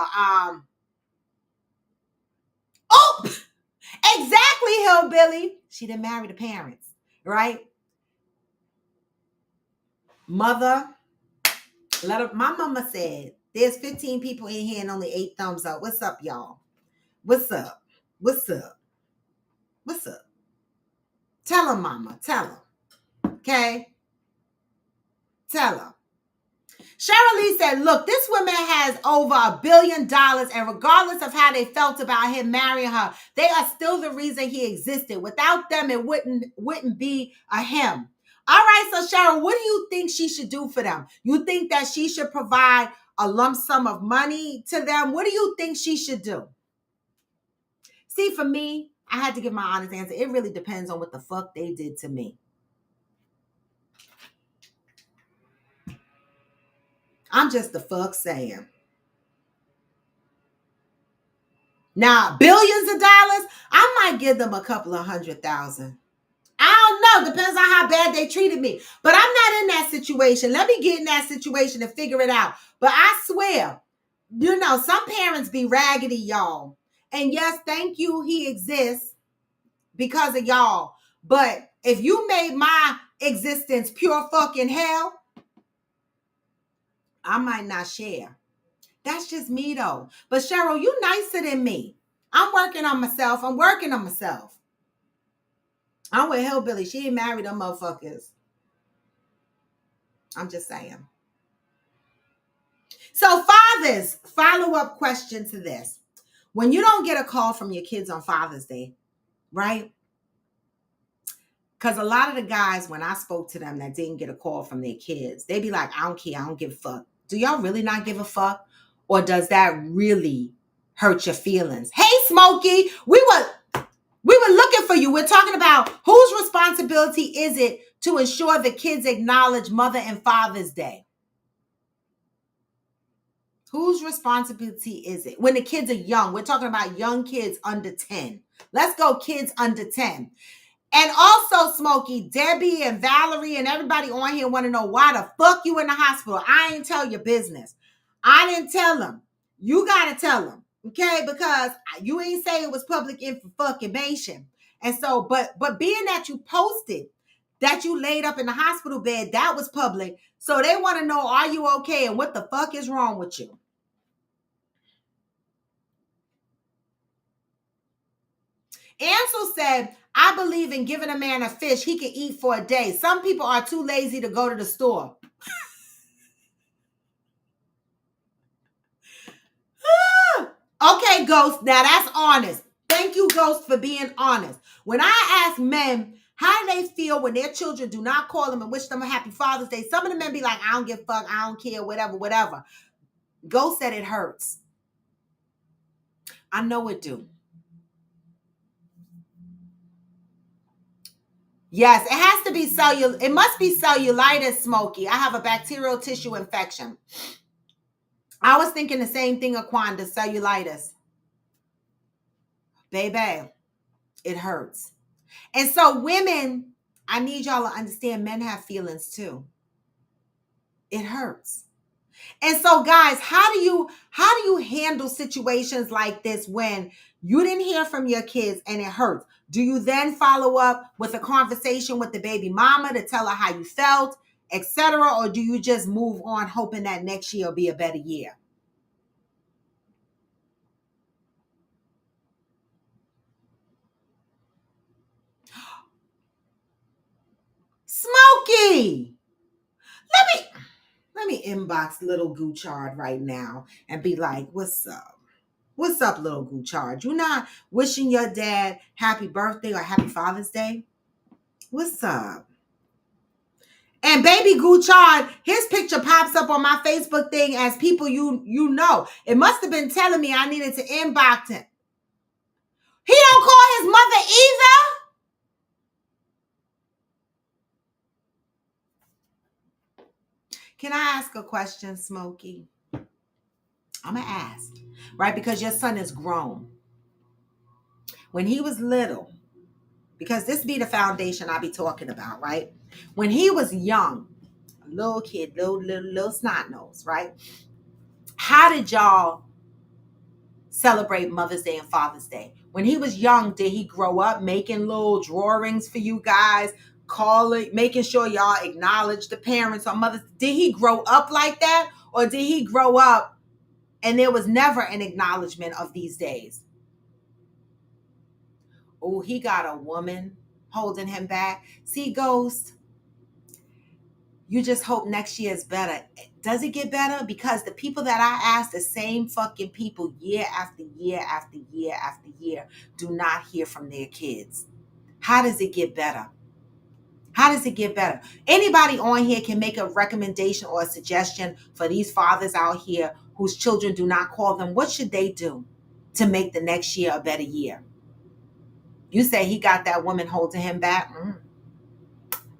S1: Oh, exactly, hillbilly. She didn't marry the parents, right? Mother, my mama said, there's 15 people in here and only 8 thumbs up. What's up, y'all? What's up? What's up? What's up? Tell them, mama. Tell them. Okay? Tell them. Cheryl Lee said, look, this woman has over $1 billion, and regardless of how they felt about him marrying her, they are still the reason he existed. Without them, it wouldn't be a him. All right, so Cheryl, what do you think she should do for them? You think that she should provide a lump sum of money to them? What do you think she should do? See, for me, I had to give my honest answer. It really depends on what the fuck they did to me. I'm just the fuck saying. Now, billions of dollars, I might give them a couple of $100,000. I don't know. Depends on how bad they treated me. But I'm not in that situation. Let me get in that situation and figure it out. But I swear, some parents be raggedy, y'all. And yes, thank you, he exists because of y'all. But if you made my existence pure fucking hell, I might not share. That's just me, though. But Cheryl, you nicer than me. I'm working on myself. I'm with Hillbilly. She ain't married them motherfuckers. I'm just saying. So fathers, follow-up question to this. When you don't get a call from your kids on Father's Day, right? Because a lot of the guys, when I spoke to them that didn't get a call from their kids, they be like, I don't care. I don't give a fuck. Do y'all really not give a fuck? Or does that really hurt your feelings? Hey, Smokey, we were looking for you. We're talking about whose responsibility is it to ensure the kids acknowledge Mother and Father's Day? Whose responsibility is it? When the kids are young, we're talking about young kids under 10. Let's go kids under 10. And also, Smokey, Debbie and Valerie and everybody on here want to know why the fuck you in the hospital. I ain't tell your business. I didn't tell them. You got to tell them, okay? Because you ain't say it was public information. And so, but being that you posted that you laid up in the hospital bed, that was public. So they want to know, are you okay? And what the fuck is wrong with you? Ansel said, I believe in giving a man a fish he can eat for a day. Some people are too lazy to go to the store. Okay, Ghost. Now that's honest. Thank you, Ghost, for being honest. When I ask men how do they feel when their children do not call them and wish them a happy Father's Day, some of the men be like, I don't give a fuck, I don't care, whatever, whatever. Ghost said it hurts. I know it do. Yes, it has to be it must be cellulitis, Smokey. I have a bacterial tissue infection. I was thinking the same thing, Aquanda, cellulitis. Baby, it hurts. And so women, I need y'all to understand men have feelings too. It hurts. And so guys, how do you handle situations like this when you didn't hear from your kids and it hurts? Do you then follow up with a conversation with the baby mama to tell her how you felt, etc., or do you just move on hoping that next year will be a better year? Smokey, let me inbox little Goochard right now and be like, what's up? What's up, little Goochard? You not wishing your dad happy birthday or happy Father's Day? What's up? And baby Goochard, his picture pops up on my Facebook thing as people you know. It must have been telling me I needed to inbox him. He don't call his mother either. Can I ask a question, Smokey? I'm going to ask, right? Because your son is grown. When he was little, because this be the foundation I be talking about, right? When he was young, a little kid, little snot nose, right? How did y'all celebrate Mother's Day and Father's Day? When he was young, did he grow up making little drawings for you guys, making sure y'all acknowledge the parents on Mother's Day? Did he grow up like that? Or did he grow up and there was never an acknowledgement of these days? Oh, he got a woman holding him back. See, Ghost, you just hope next year is better. Does it get better? Because the people that I ask, the same fucking people year after year after year after year, do not hear from their kids. How does it get better? How does it get better? Anybody on here can make a recommendation or a suggestion for these fathers out here whose children do not call them. What should they do to make the next year a better year? You say he got that woman holding him back.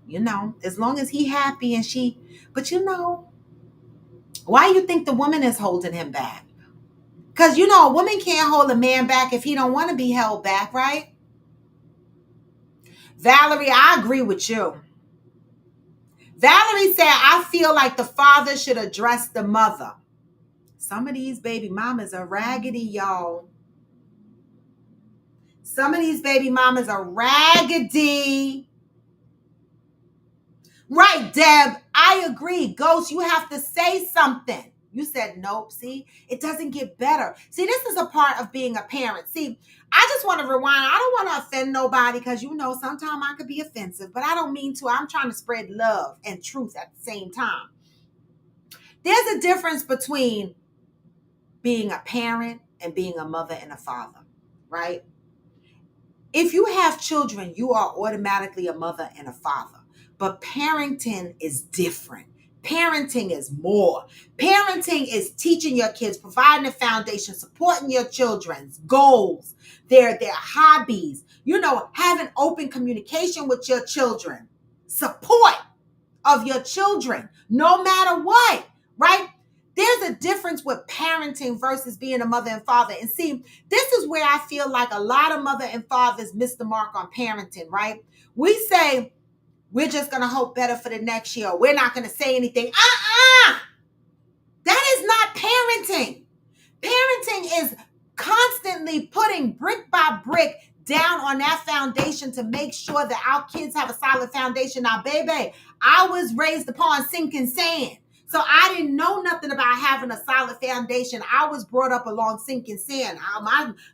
S1: You know, as long as he happy and she, but you know, why you think the woman is holding him back? Because, you know, a woman can't hold a man back if he don't want to be held back, right? Valerie, I agree with you. Valerie said, I feel like the father should address the mother. Some of these baby mamas are raggedy, y'all. Some of these baby mamas are raggedy. Right, Deb. I agree. Ghost, you have to say something. You said nope. See, it doesn't get better. See, this is a part of being a parent. See, I just want to rewind. I don't want to offend nobody because, you know, sometimes I could be offensive, but I don't mean to. I'm trying to spread love and truth at the same time. There's a difference between being a parent and being a mother and a father, right? If you have children, you are automatically a mother and a father. But parenting is different. Parenting is more. Parenting is teaching your kids, providing a foundation, supporting your children's goals, their hobbies, having open communication with your children, support of your children, no matter what, right? There's a difference with parenting versus being a mother and father. And see, this is where I feel like a lot of mother and fathers miss the mark on parenting, right? We say, we're just going to hope better for the next year. We're not going to say anything. That is not parenting. Parenting is constantly putting brick by brick down on that foundation to make sure that our kids have a solid foundation. Now, baby, I was raised upon sinking sand. So I didn't know nothing about having a solid foundation. I was brought up along sinking sand.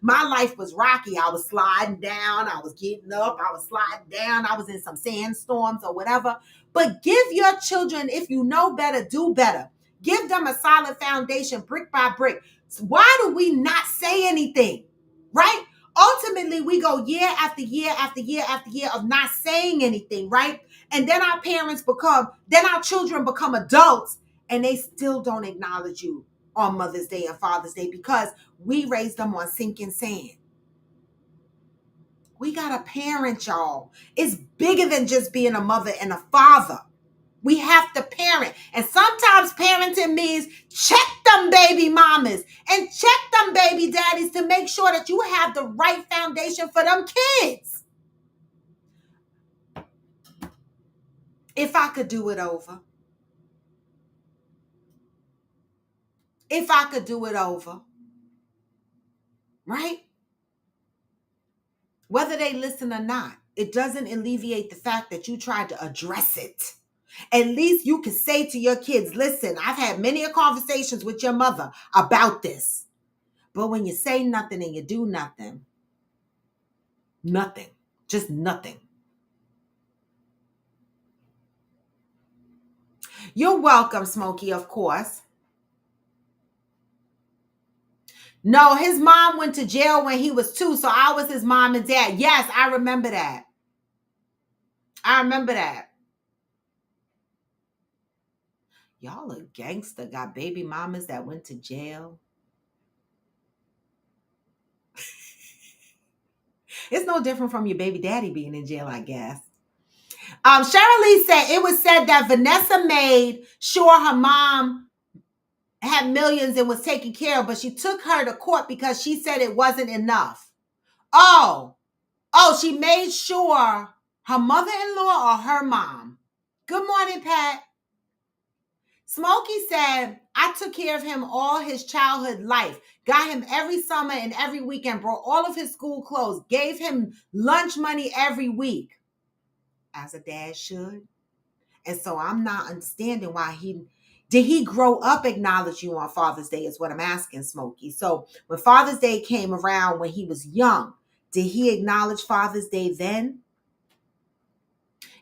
S1: My life was rocky. I was sliding down. I was getting up. I was sliding down. I was in some sandstorms or whatever. But give your children, if you know better, do better. Give them a solid foundation, brick by brick. So why do we not say anything, right? Ultimately, we go year after year after year after year of not saying anything, right? And then our children become adults, and they still don't acknowledge you on Mother's Day and Father's Day because we raised them on sinking sand. We got to parent, y'all. It's bigger than just being a mother and a father. We have to parent. And sometimes parenting means check them baby mamas and check them baby daddies to make sure that you have the right foundation for them kids. If I could do it over. If I could do it over. Right? Whether they listen or not, it doesn't alleviate the fact that you tried to address it. At least you can say to your kids, listen, I've had many conversations with your mother about this. But when you say nothing and you do nothing, just nothing. You're welcome, Smokey, of course. No, his mom went to jail when he was 2, so I was his mom and dad. Yes, I remember that. Y'all a gangster, got baby mamas that went to jail. It's no different from your baby daddy being in jail, I guess. Cheryl Lee said, it was said that Vanessa made sure her mom had millions and was taken care of, but she took her to court because she said it wasn't enough. Oh, she made sure her mother-in-law or her mom. Good morning, Pat. Smokey said, I took care of him all his childhood life, got him every summer and every weekend, brought all of his school clothes, gave him lunch money every week, as a dad should. And so I'm not understanding why did he grow up acknowledge you on Father's Day is what I'm asking, Smokey. So when Father's Day came around when he was young, did he acknowledge Father's Day then?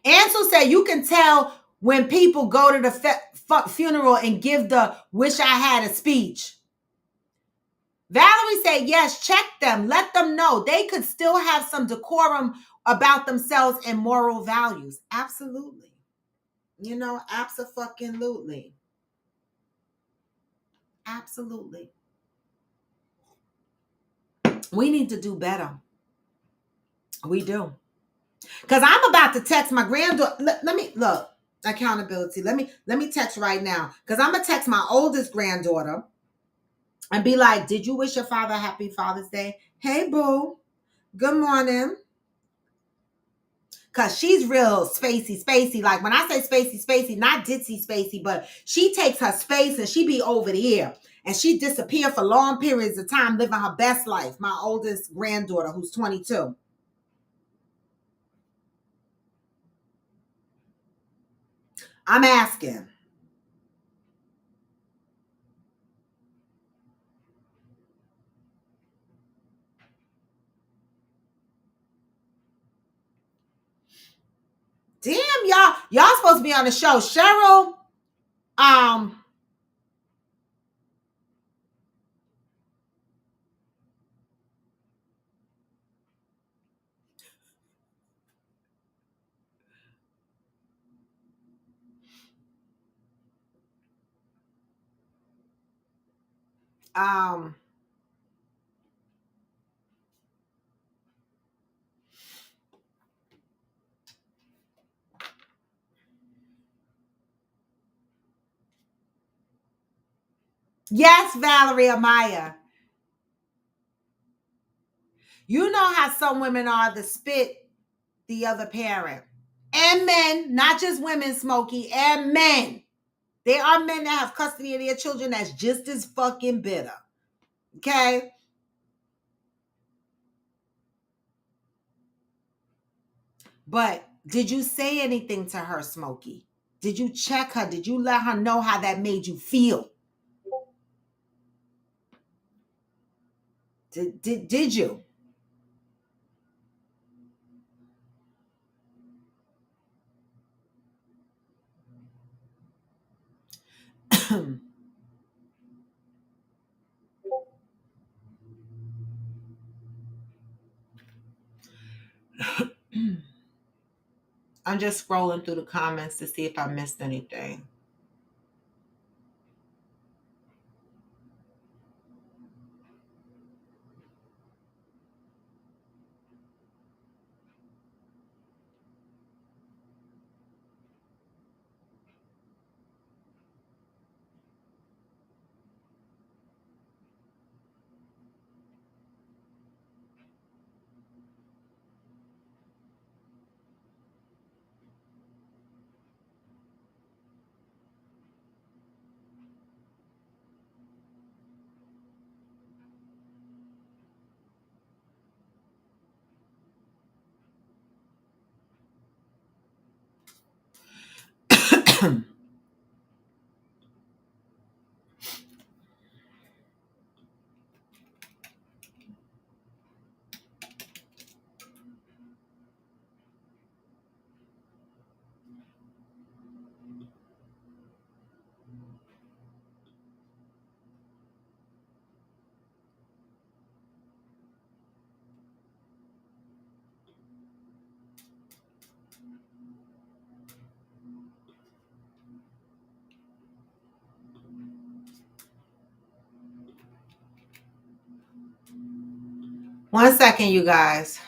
S1: Ansel said, you can tell when people go to the funeral and give the wish I had a speech. Valerie said, yes, check them. Let them know they could still have some decorum about themselves and moral values. Absolutely. Abso-fucking-lutely. Absolutely. We need to do better. We do. Because I'm about to text my granddaughter. Let me look. Accountability. Let me text right now. Because I'm going to text my oldest granddaughter and be like, did you wish your father a happy Father's Day? Hey, boo. Good morning. Because she's real spacey. Like when I say spacey, not ditzy spacey, but she takes her space and she be over here. And she disappear for long periods of time living her best life. My oldest granddaughter, who's 22. I'm asking. Damn, y'all supposed to be on the show. Cheryl, Um, yes, Valerie Amaya. You know how some women are to spit the other parent. And men, not just women, Smokey, and men. There are men that have custody of their children that's just as fucking bitter. Okay? But did you say anything to her, Smokey? Did you check her? Did you let her know how that made you feel? Did you? I'm just scrolling through the comments to see if I missed anything. One second, you guys.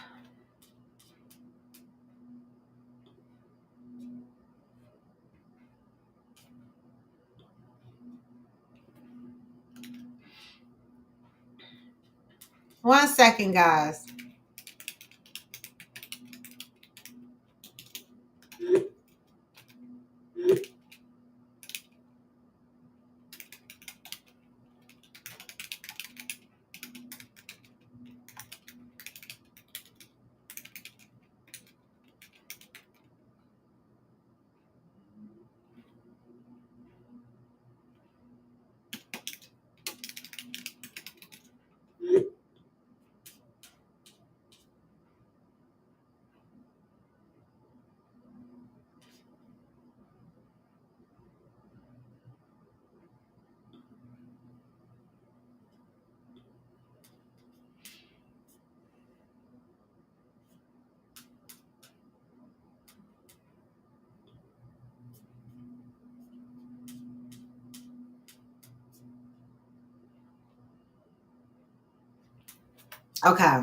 S1: One second, guys. Okay.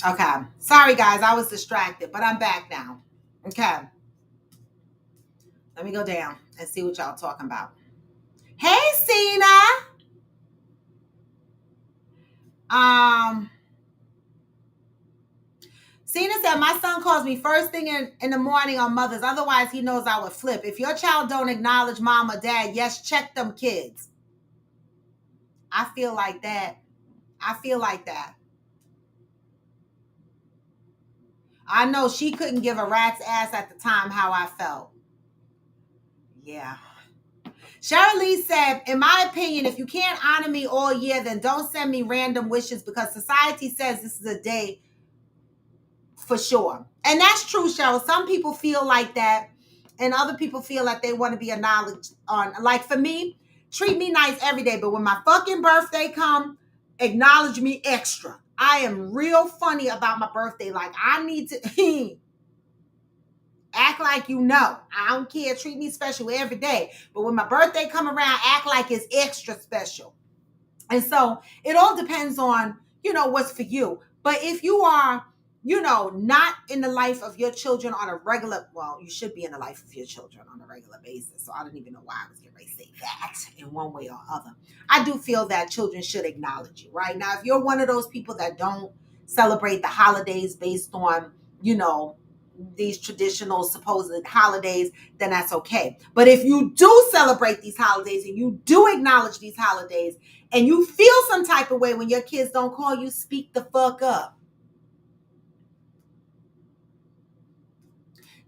S1: Okay. Sorry, guys. I was distracted, but I'm back now. Okay. Let me go down and see what y'all talking about. Hey, Cena. Um, Cena said, my son calls me first thing in the morning on Mother's. Otherwise, he knows I would flip. If your child don't acknowledge mom or dad, yes, check them kids. I feel like that. I feel like that. I know she couldn't give a rat's ass at the time how I felt. Yeah. Cheryl Lee said, in my opinion, if you can't honor me all year, then don't send me random wishes because society says this is a day for sure. And that's true, Cheryl. Some people feel like that, and other people feel like they want to be acknowledged on. Like for me, treat me nice every day, but when my fucking birthday come, acknowledge me extra. I am real funny about my birthday. Like I need to act like you know. I don't care. Treat me special every day. But when my birthday come around, act like it's extra special. And so it all depends on, what's for you. But if you are, not in the life of your children on a regular, well, you should be in the life of your children on a regular basis. So I don't even know why I was getting ready to say that in one way or other. I do feel that children should acknowledge you, right? Now, if you're one of those people that don't celebrate the holidays based on, these traditional supposed holidays, then that's okay. But if you do celebrate these holidays and you do acknowledge these holidays and you feel some type of way when your kids don't call you, speak the fuck up.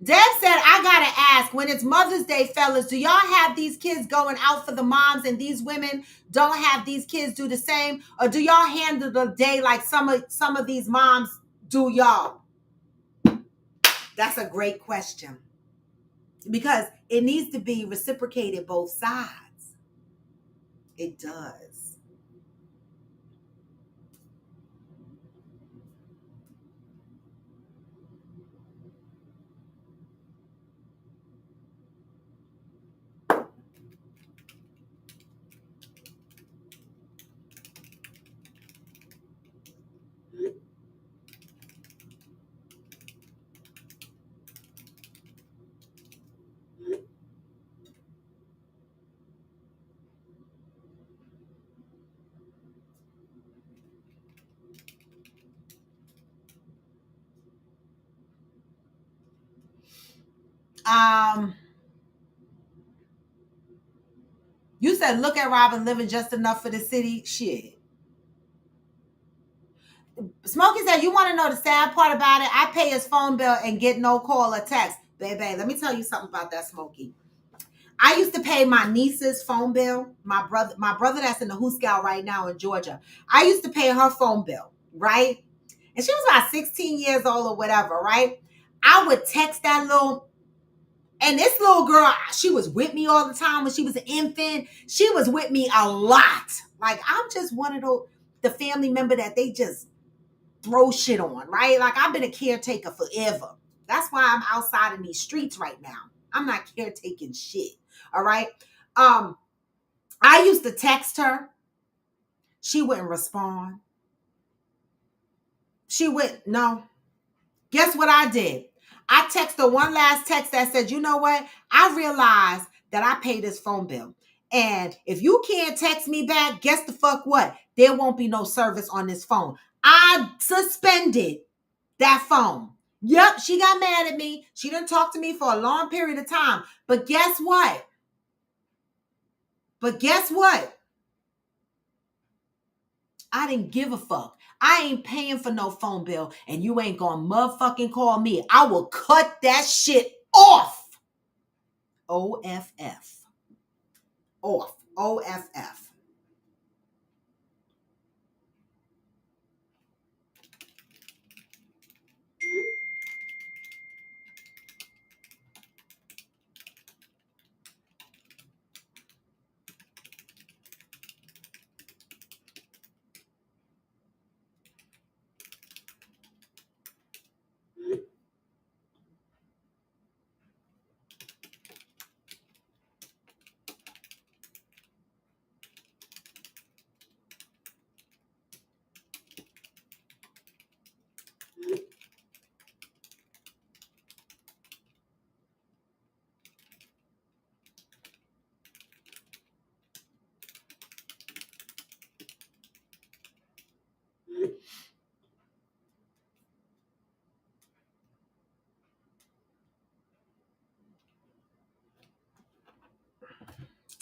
S1: Deb said, I gotta ask, when it's Mother's Day, fellas, do y'all have these kids going out for the moms and these women don't have these kids do the same? Or do y'all handle the day like some of these moms do y'all? That's a great question. Because it needs to be reciprocated both sides. It does. You said, look at Robin living just enough for the city. Shit. Smokey said, you want to know the sad part about it? I pay his phone bill and get no call or text. Baby, let me tell you something about that, Smokey. I used to pay my niece's phone bill. My brother that's in the Who Scout right now in Georgia. I used to pay her phone bill, right? And she was about 16 years old or whatever, right? I would text that little, and this little girl, she was with me all the time when she was an infant. She was with me a lot. Like, I'm just one of the family member that they just throw shit on, right? Like, I've been a caretaker forever. That's why I'm outside in these streets right now. I'm not caretaking shit. All right. I used to text her. She wouldn't respond. She wouldn't, no. Guess what I did? I texted her one last text that said, you know what? I realized that I paid this phone bill. And if you can't text me back, guess the fuck what? There won't be no service on this phone. I suspended that phone. Yep, she got mad at me. She didn't talk to me for a long period of time. But guess what? I didn't give a fuck. I ain't paying for no phone bill and you ain't gonna motherfucking call me. I will cut that shit off. OFF. Off. OFF.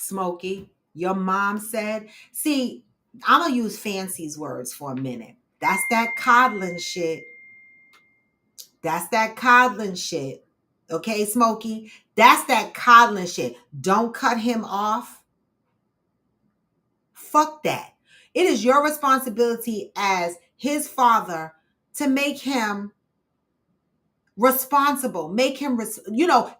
S1: Smokey, your mom said, see, I'm going to use Fancy's words for a minute. That's that coddling shit. That's that coddling shit. Okay, Smokey? That's that coddling shit. Don't cut him off. Fuck that. It is your responsibility as his father to make him responsible, make him,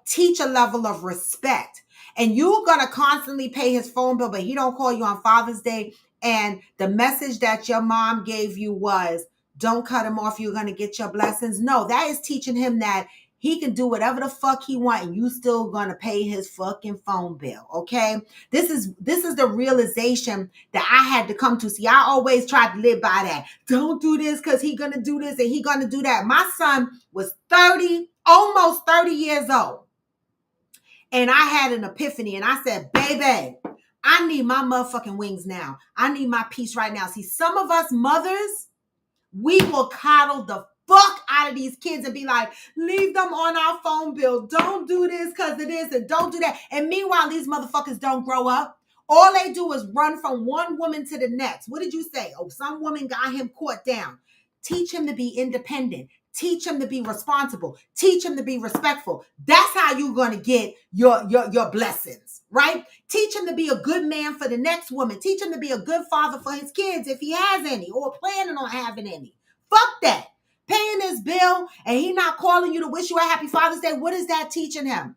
S1: teach a level of respect. And you're going to constantly pay his phone bill, but he don't call you on Father's Day. And the message that your mom gave you was, don't cut him off, you're going to get your blessings. No, that is teaching him that he can do whatever the fuck he want and you still going to pay his fucking phone bill. Okay. This is the realization that I had to come to. See, I always tried to live by that. Don't do this because he going to do this and he going to do that. My son was 30, almost 30 years old. And I had an epiphany and I said, baby, I need my motherfucking wings now. I need my peace right now. See, some of us mothers, we will coddle the fuck out of these kids and be like, leave them on our phone bill. Don't do this because it is and don't do that. And meanwhile, these motherfuckers don't grow up. All they do is run from one woman to the next. What did you say? Oh, some woman got him caught down. Teach him to be independent. Teach him to be responsible. Teach him to be respectful. That's how you're going to get your blessings, right? Teach him to be a good man for the next woman. Teach him to be a good father for his kids if he has any or planning on having any. Fuck that. Paying his bill and he not calling you to wish you a happy Father's Day. What is that teaching him?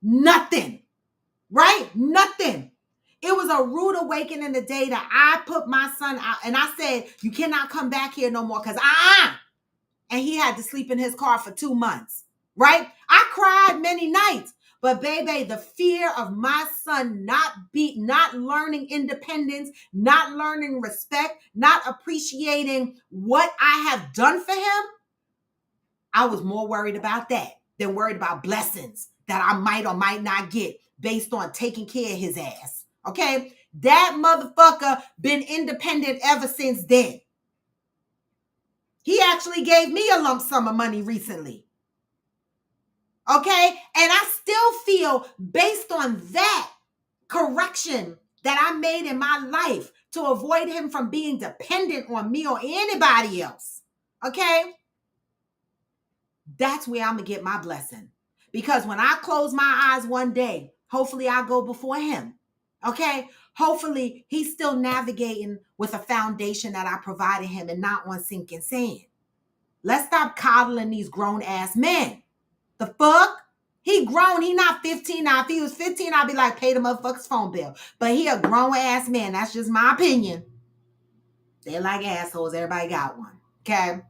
S1: Nothing, right? Nothing. It was a rude awakening the day that I put my son out and I said, you cannot come back here no more because and he had to sleep in his car for 2 months, right? I cried many nights, but baby, the fear of my son not learning independence, not learning respect, not appreciating what I have done for him, I was more worried about that than worried about blessings that I might or might not get based on taking care of his ass, okay? That motherfucker been independent ever since then. He actually gave me a lump sum of money recently. Okay? And I still feel based on that correction that I made in my life to avoid him from being dependent on me or anybody else. Okay? That's where I'm going to get my blessing. Because when I close my eyes one day, hopefully I go before him. Okay? Hopefully he's still navigating with a foundation that I provided him and not on sinking sand. Let's stop coddling these grown-ass men. The fuck? He grown. He not 15 now. If he was 15, I'd be like, pay the motherfucker's phone bill. But he a grown-ass man. That's just my opinion. They're like assholes. Everybody got one. Okay?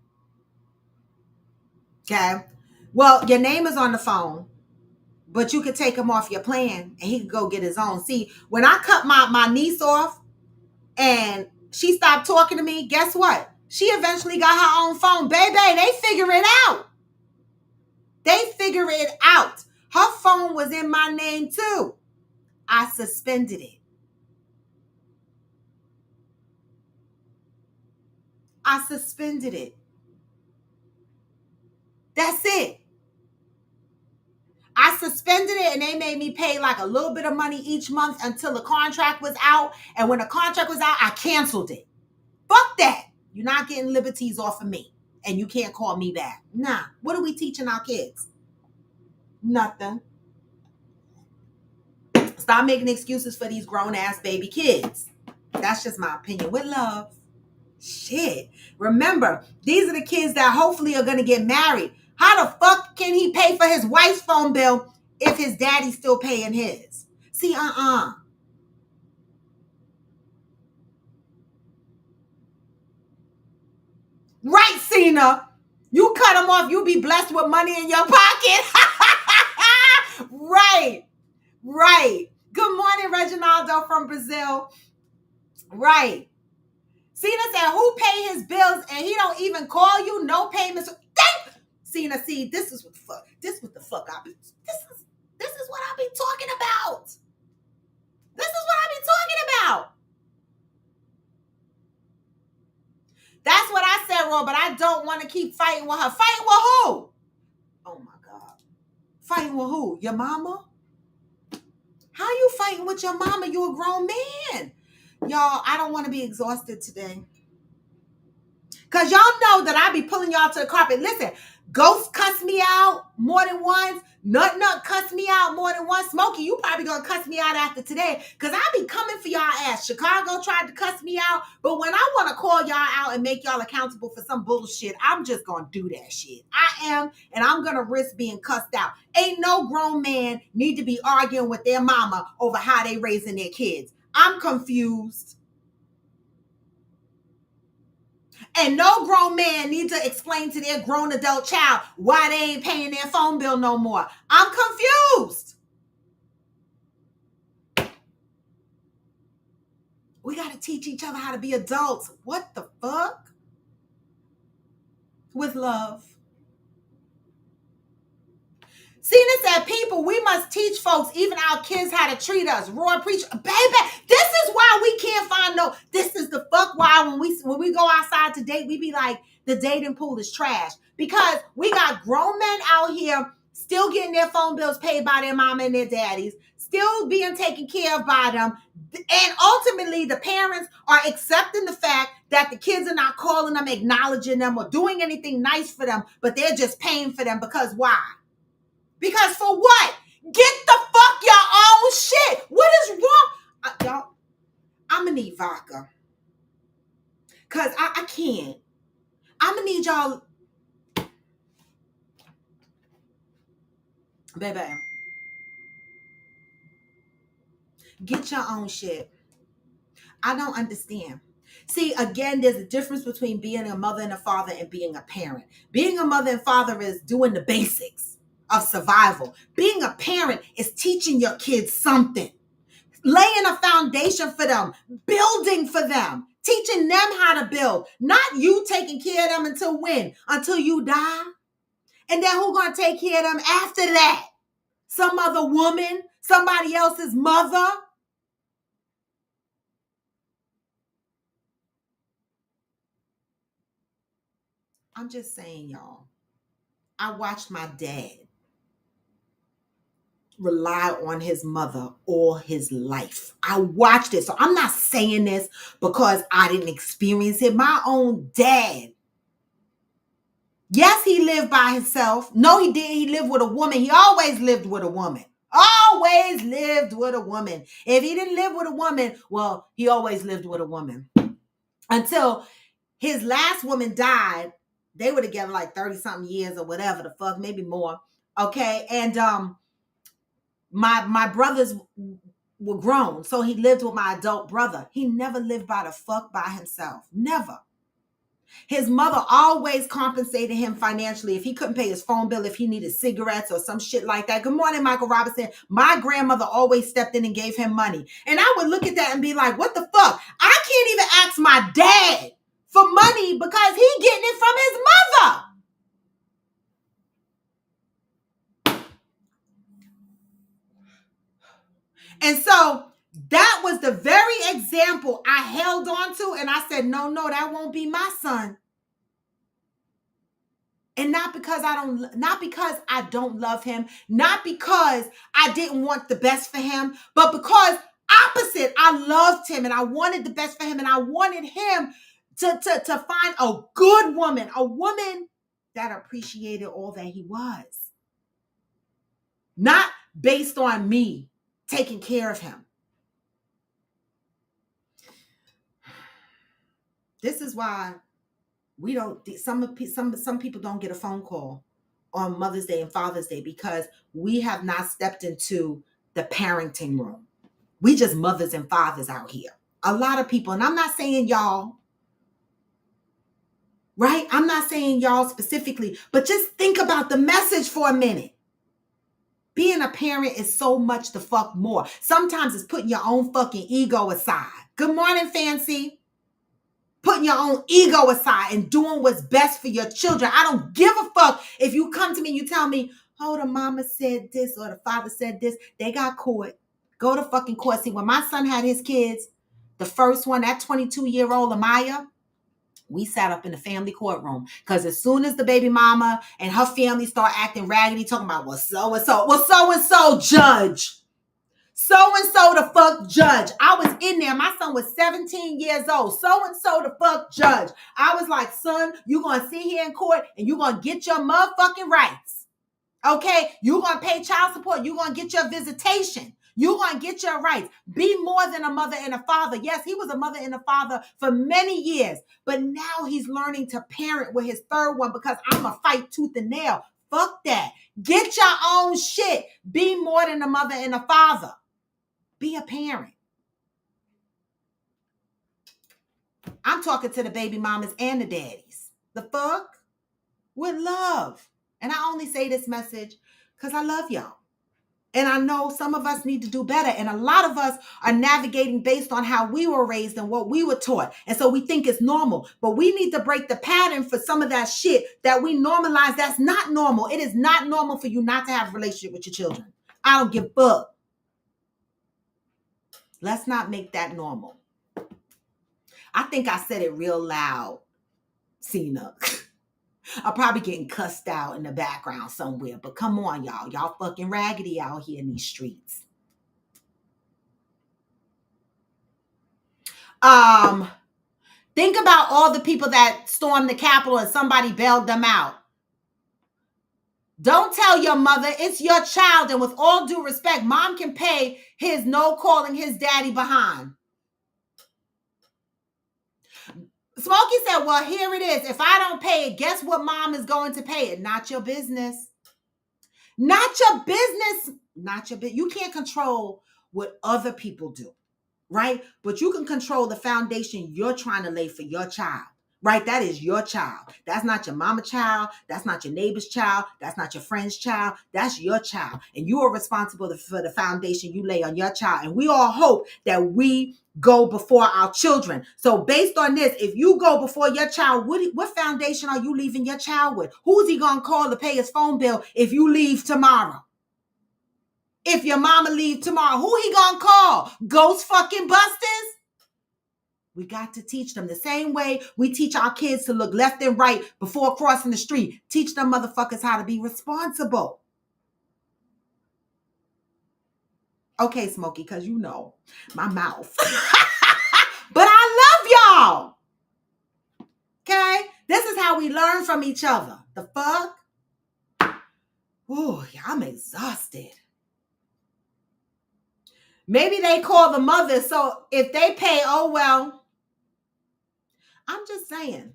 S1: Okay? Well, your name is on the phone, but you could take him off your plan and he could go get his own. See, when I cut my niece off and she stopped talking to me, guess what? She eventually got her own phone. Baby, they figure it out. They figure it out. Her phone was in my name too. I suspended it. I suspended it. That's it. I suspended it and they made me pay like a little bit of money each month until the contract was out. And when the contract was out, I canceled it. Fuck that. You're not getting liberties off of me. And you can't call me back. Nah. What are we teaching our kids? Nothing. Stop making excuses for these grown-ass baby kids. That's just my opinion. With love. Shit. Remember, these are the kids that hopefully are going to get married. How the fuck can he pay for his wife's phone bill if his daddy's still paying his? See, Right, Cena. You cut him off, you'll be blessed with money in your pocket. Right. Right. Good morning, Reginaldo from Brazil. Right. Cena said, who pay his bills and he don't even call you? No payments. Cena, see, this is what the fuck I be. This is what I be talking about. This is what I be talking about. That's what I said, Ro, but I don't want to keep fighting with her. Fighting with who? Oh my God. Fighting with who? Your mama? How you fighting with your mama? You a grown man. Y'all, I don't want to be exhausted today. Because y'all know that I be pulling y'all to the carpet. Listen, Ghost cuss me out more than once. Nut cuss me out more than once. Smokey, you probably gonna cuss me out after today. Because I be coming for y'all ass. Chicago tried to cuss me out. But when I want to call y'all out and make y'all accountable for some bullshit, I'm just gonna do that shit. I am, and I'm gonna risk being cussed out. Ain't no grown man need to be arguing with their mama over how they raising their kids. I'm confused. And no grown man needs to explain to their grown adult child why they ain't paying their phone bill no more. I'm confused. We got to teach each other how to be adults. What the fuck? With love. See, this at people, we must teach folks, even our kids, how to treat us. Roy preach, baby, this is why we can't find no, this is the fuck why when we go outside to date, we be like, the dating pool is trash. Because we got grown men out here still getting their phone bills paid by their mama and their daddies, still being taken care of by them. And ultimately, the parents are accepting the fact that the kids are not calling them, acknowledging them, or doing anything nice for them, but they're just paying for them because why? Because for what? Get the fuck your own shit. What is wrong? Y'all, I'm going to need vodka. Because I can't. I'm going to need y'all. Baby. Get your own shit. I don't understand. See, again, there's a difference between being a mother and a father and being a parent. Being a mother and father is doing the basics of survival. Being a parent is teaching your kids something. Laying a foundation for them, building for them, teaching them how to build. Not you taking care of them until when? Until you die? And then who gonna take care of them after that? Some other woman? Somebody else's mother? I'm just saying, y'all. I watched my dad rely on his mother all his life. I watched it. So I'm not saying this because I didn't experience it. My own dad. Yes, he lived by himself. No, he didn't. He lived with a woman. He always lived with a woman. Always lived with a woman. If he didn't live with a woman, well, he always lived with a woman. Until his last woman died. They were together like 30-something years or whatever the fuck, maybe more. Okay. And my brothers were grown. So he lived with my adult brother. He never lived by the fuck by himself. Never. His mother always compensated him financially if he couldn't pay his phone bill, if he needed cigarettes or some shit like that. Good morning, Michael Robinson. My grandmother always stepped in and gave him money. And I would look at that and be like, what the fuck? I can't even ask my dad for money because he getting it from his mother. And so that was the very example I held on to. And I said, no, that won't be my son. And not because I don't love him, not because I didn't want the best for him, but because opposite, I loved him and I wanted the best for him. And I wanted him to find a good woman, a woman that appreciated all that he was. Not based on me taking care of him. This is why we don't, some people don't get a phone call on Mother's Day and Father's Day because we have not stepped into the parenting room. We just mothers and fathers out here. A lot of people, and I'm not saying y'all, right? I'm not saying y'all specifically, but just think about the message for a minute. Being a parent is so much the fuck more. Sometimes it's putting your own fucking ego aside. Good morning, Fancy. Putting your own ego aside and doing what's best for your children. I don't give a fuck if you come to me and you tell me, oh, the mama said this or the father said this. They got caught. Go to fucking court. See, when my son had his kids, the first one, that 22-year-old Amaya, we sat up in the family courtroom. Because as soon as the baby mama and her family start acting raggedy, talking about, well, so-and-so, judge. So-and-so the fuck judge. I was in there. My son was 17 years old. So-and-so the fuck judge. I was like, son, you gonna sit here in court and you gonna get your motherfucking rights. Okay? You gonna pay child support. You gonna get your visitation. You gonna get your rights. Be more than a mother and a father. Yes, he was a mother and a father for many years, but now he's learning to parent with his third one because I'm gonna fight tooth and nail. Fuck that. Get your own shit. Be more than a mother and a father. Be a parent. I'm talking to the baby mamas and the daddies. The fuck? With love. And I only say this message because I love y'all. And I know some of us need to do better. And a lot of us are navigating based on how we were raised and what we were taught. And so we think it's normal. But we need to break the pattern for some of that shit that we normalize. That's not normal. It is not normal for you not to have a relationship with your children. I don't give a fuck. Let's not make that normal. I think I said it real loud, Cena. I'm probably getting cussed out in the background somewhere, but come on, y'all. Y'all fucking raggedy out here in these streets. Think about all the people that stormed the Capitol and somebody bailed them out. Don't tell your mother, it's your child. And with all due respect, mom can pay his no calling his daddy behind. Smokey said, well, here it is. If I don't pay it, guess what mom is going to pay it? Not your business. Not your business. Not your business. You can't control what other people do, right? But you can control the foundation you're trying to lay for your child, right? That is your child. That's not your mama's child. That's not your neighbor's child. That's not your friend's child. That's your child. And you are responsible for the foundation you lay on your child. And we all hope that we go before our children. So based on this, if you go before your child, what foundation are you leaving your child with? Who's he going to call to pay his phone bill if you leave tomorrow? If your mama leave tomorrow, who he going to call? Ghost fucking busters? We got to teach them the same way we teach our kids to look left and right before crossing the street. Teach them motherfuckers how to be responsible. Okay, Smokey, because you know my mouth. But I love y'all. Okay? This is how we learn from each other. The fuck? Ooh, I'm exhausted. Maybe they call the mother, so if they pay, oh well. I'm just saying.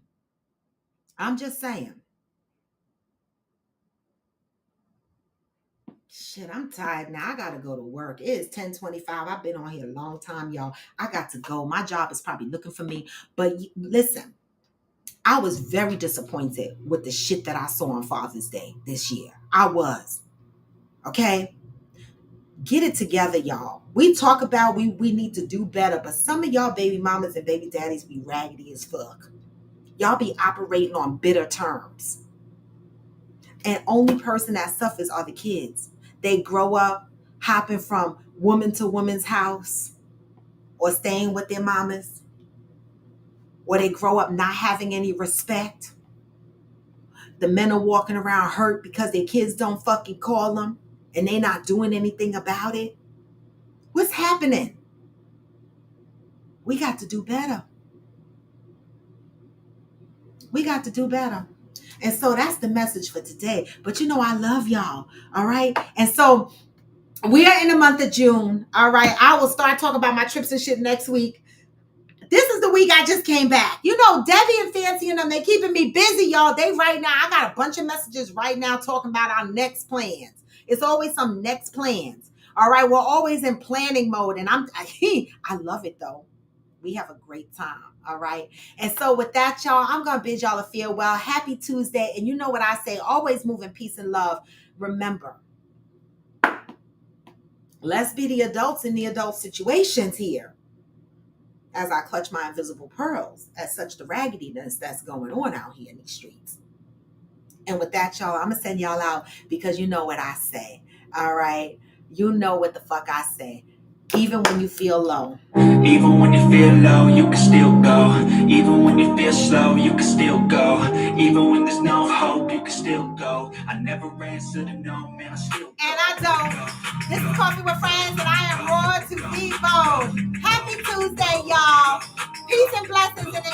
S1: Shit, I'm tired now. I gotta go to work. It is 10:25. I've been on here a long time, y'all. I got to go. My job is probably looking for me. But listen, I was very disappointed with the shit that I saw on Father's Day this year. I was. Okay? Get it together, y'all. We talk about we need to do better, but some of y'all baby mamas and baby daddies be raggedy as fuck. Y'all be operating on bitter terms. And only person that suffers are the kids. They grow up hopping from woman to woman's house or staying with their mamas. Or they grow up not having any respect. The men are walking around hurt because their kids don't fucking call them and they not doing anything about it. What's happening? We got to do better. We got to do better. And so that's the message for today. But you know, I love y'all. All right. And so we are in the month of June. All right. I will start talking about my trips and shit next week. This is the week I just came back. You know, Debbie and Fancy and them, they keeping me busy, y'all. They right now, I got a bunch of messages right now talking about our next plans. It's always some next plans. All right. We're always in planning mode. And I love it though. We have a great time. All right. And so with that, y'all, I'm going to bid y'all a farewell. Happy Tuesday. And you know what I say, always move in peace and love. Remember, let's be the adults in the adult situations here as I clutch my invisible pearls at such the raggediness that's going on out here in these streets. And with that, y'all, I'm going to send y'all out because you know what I say. All right. You know what the fuck I say. Even when you feel low.
S2: Even when you feel low, you can still go. Even when you feel slow, you can still go. Even when there's no hope, you can still go. I never answer to no, man, I still go.
S1: And I don't. This is Coffee with Friends, and I am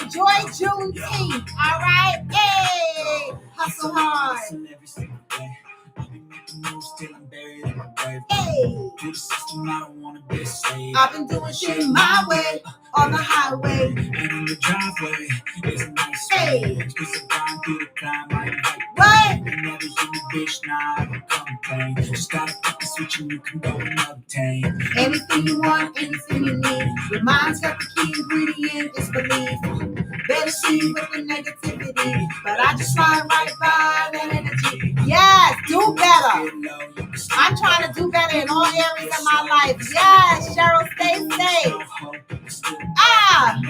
S1: Enjoy Juneteenth. All right. Hey, hustle hard.
S2: Every single day. I'll be making moves till I'm buried in my grave.
S1: Hey,
S2: To the system, I don't wanna be a slave.
S1: I've been doing shit my way on the highway.
S2: And in the driveway is a nice
S1: Hey.
S2: range. Cause I'm going through the climb, I invite
S1: What?
S2: you never hear me, bitch, nah, I don't complain. Just gotta flip the switch and you can go and obtain
S1: Anything you want, anything you need. Your mind's got the key ingredient, it's belief. Better see with the negativity, but I just slide right by that energy. Yes, do better. I'm trying to do better in all areas of my life. Yes, Cheryl, stay safe. Ah!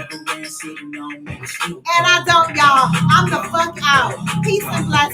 S1: And I don't, y'all. I'm the fuck out. Peace and blessings.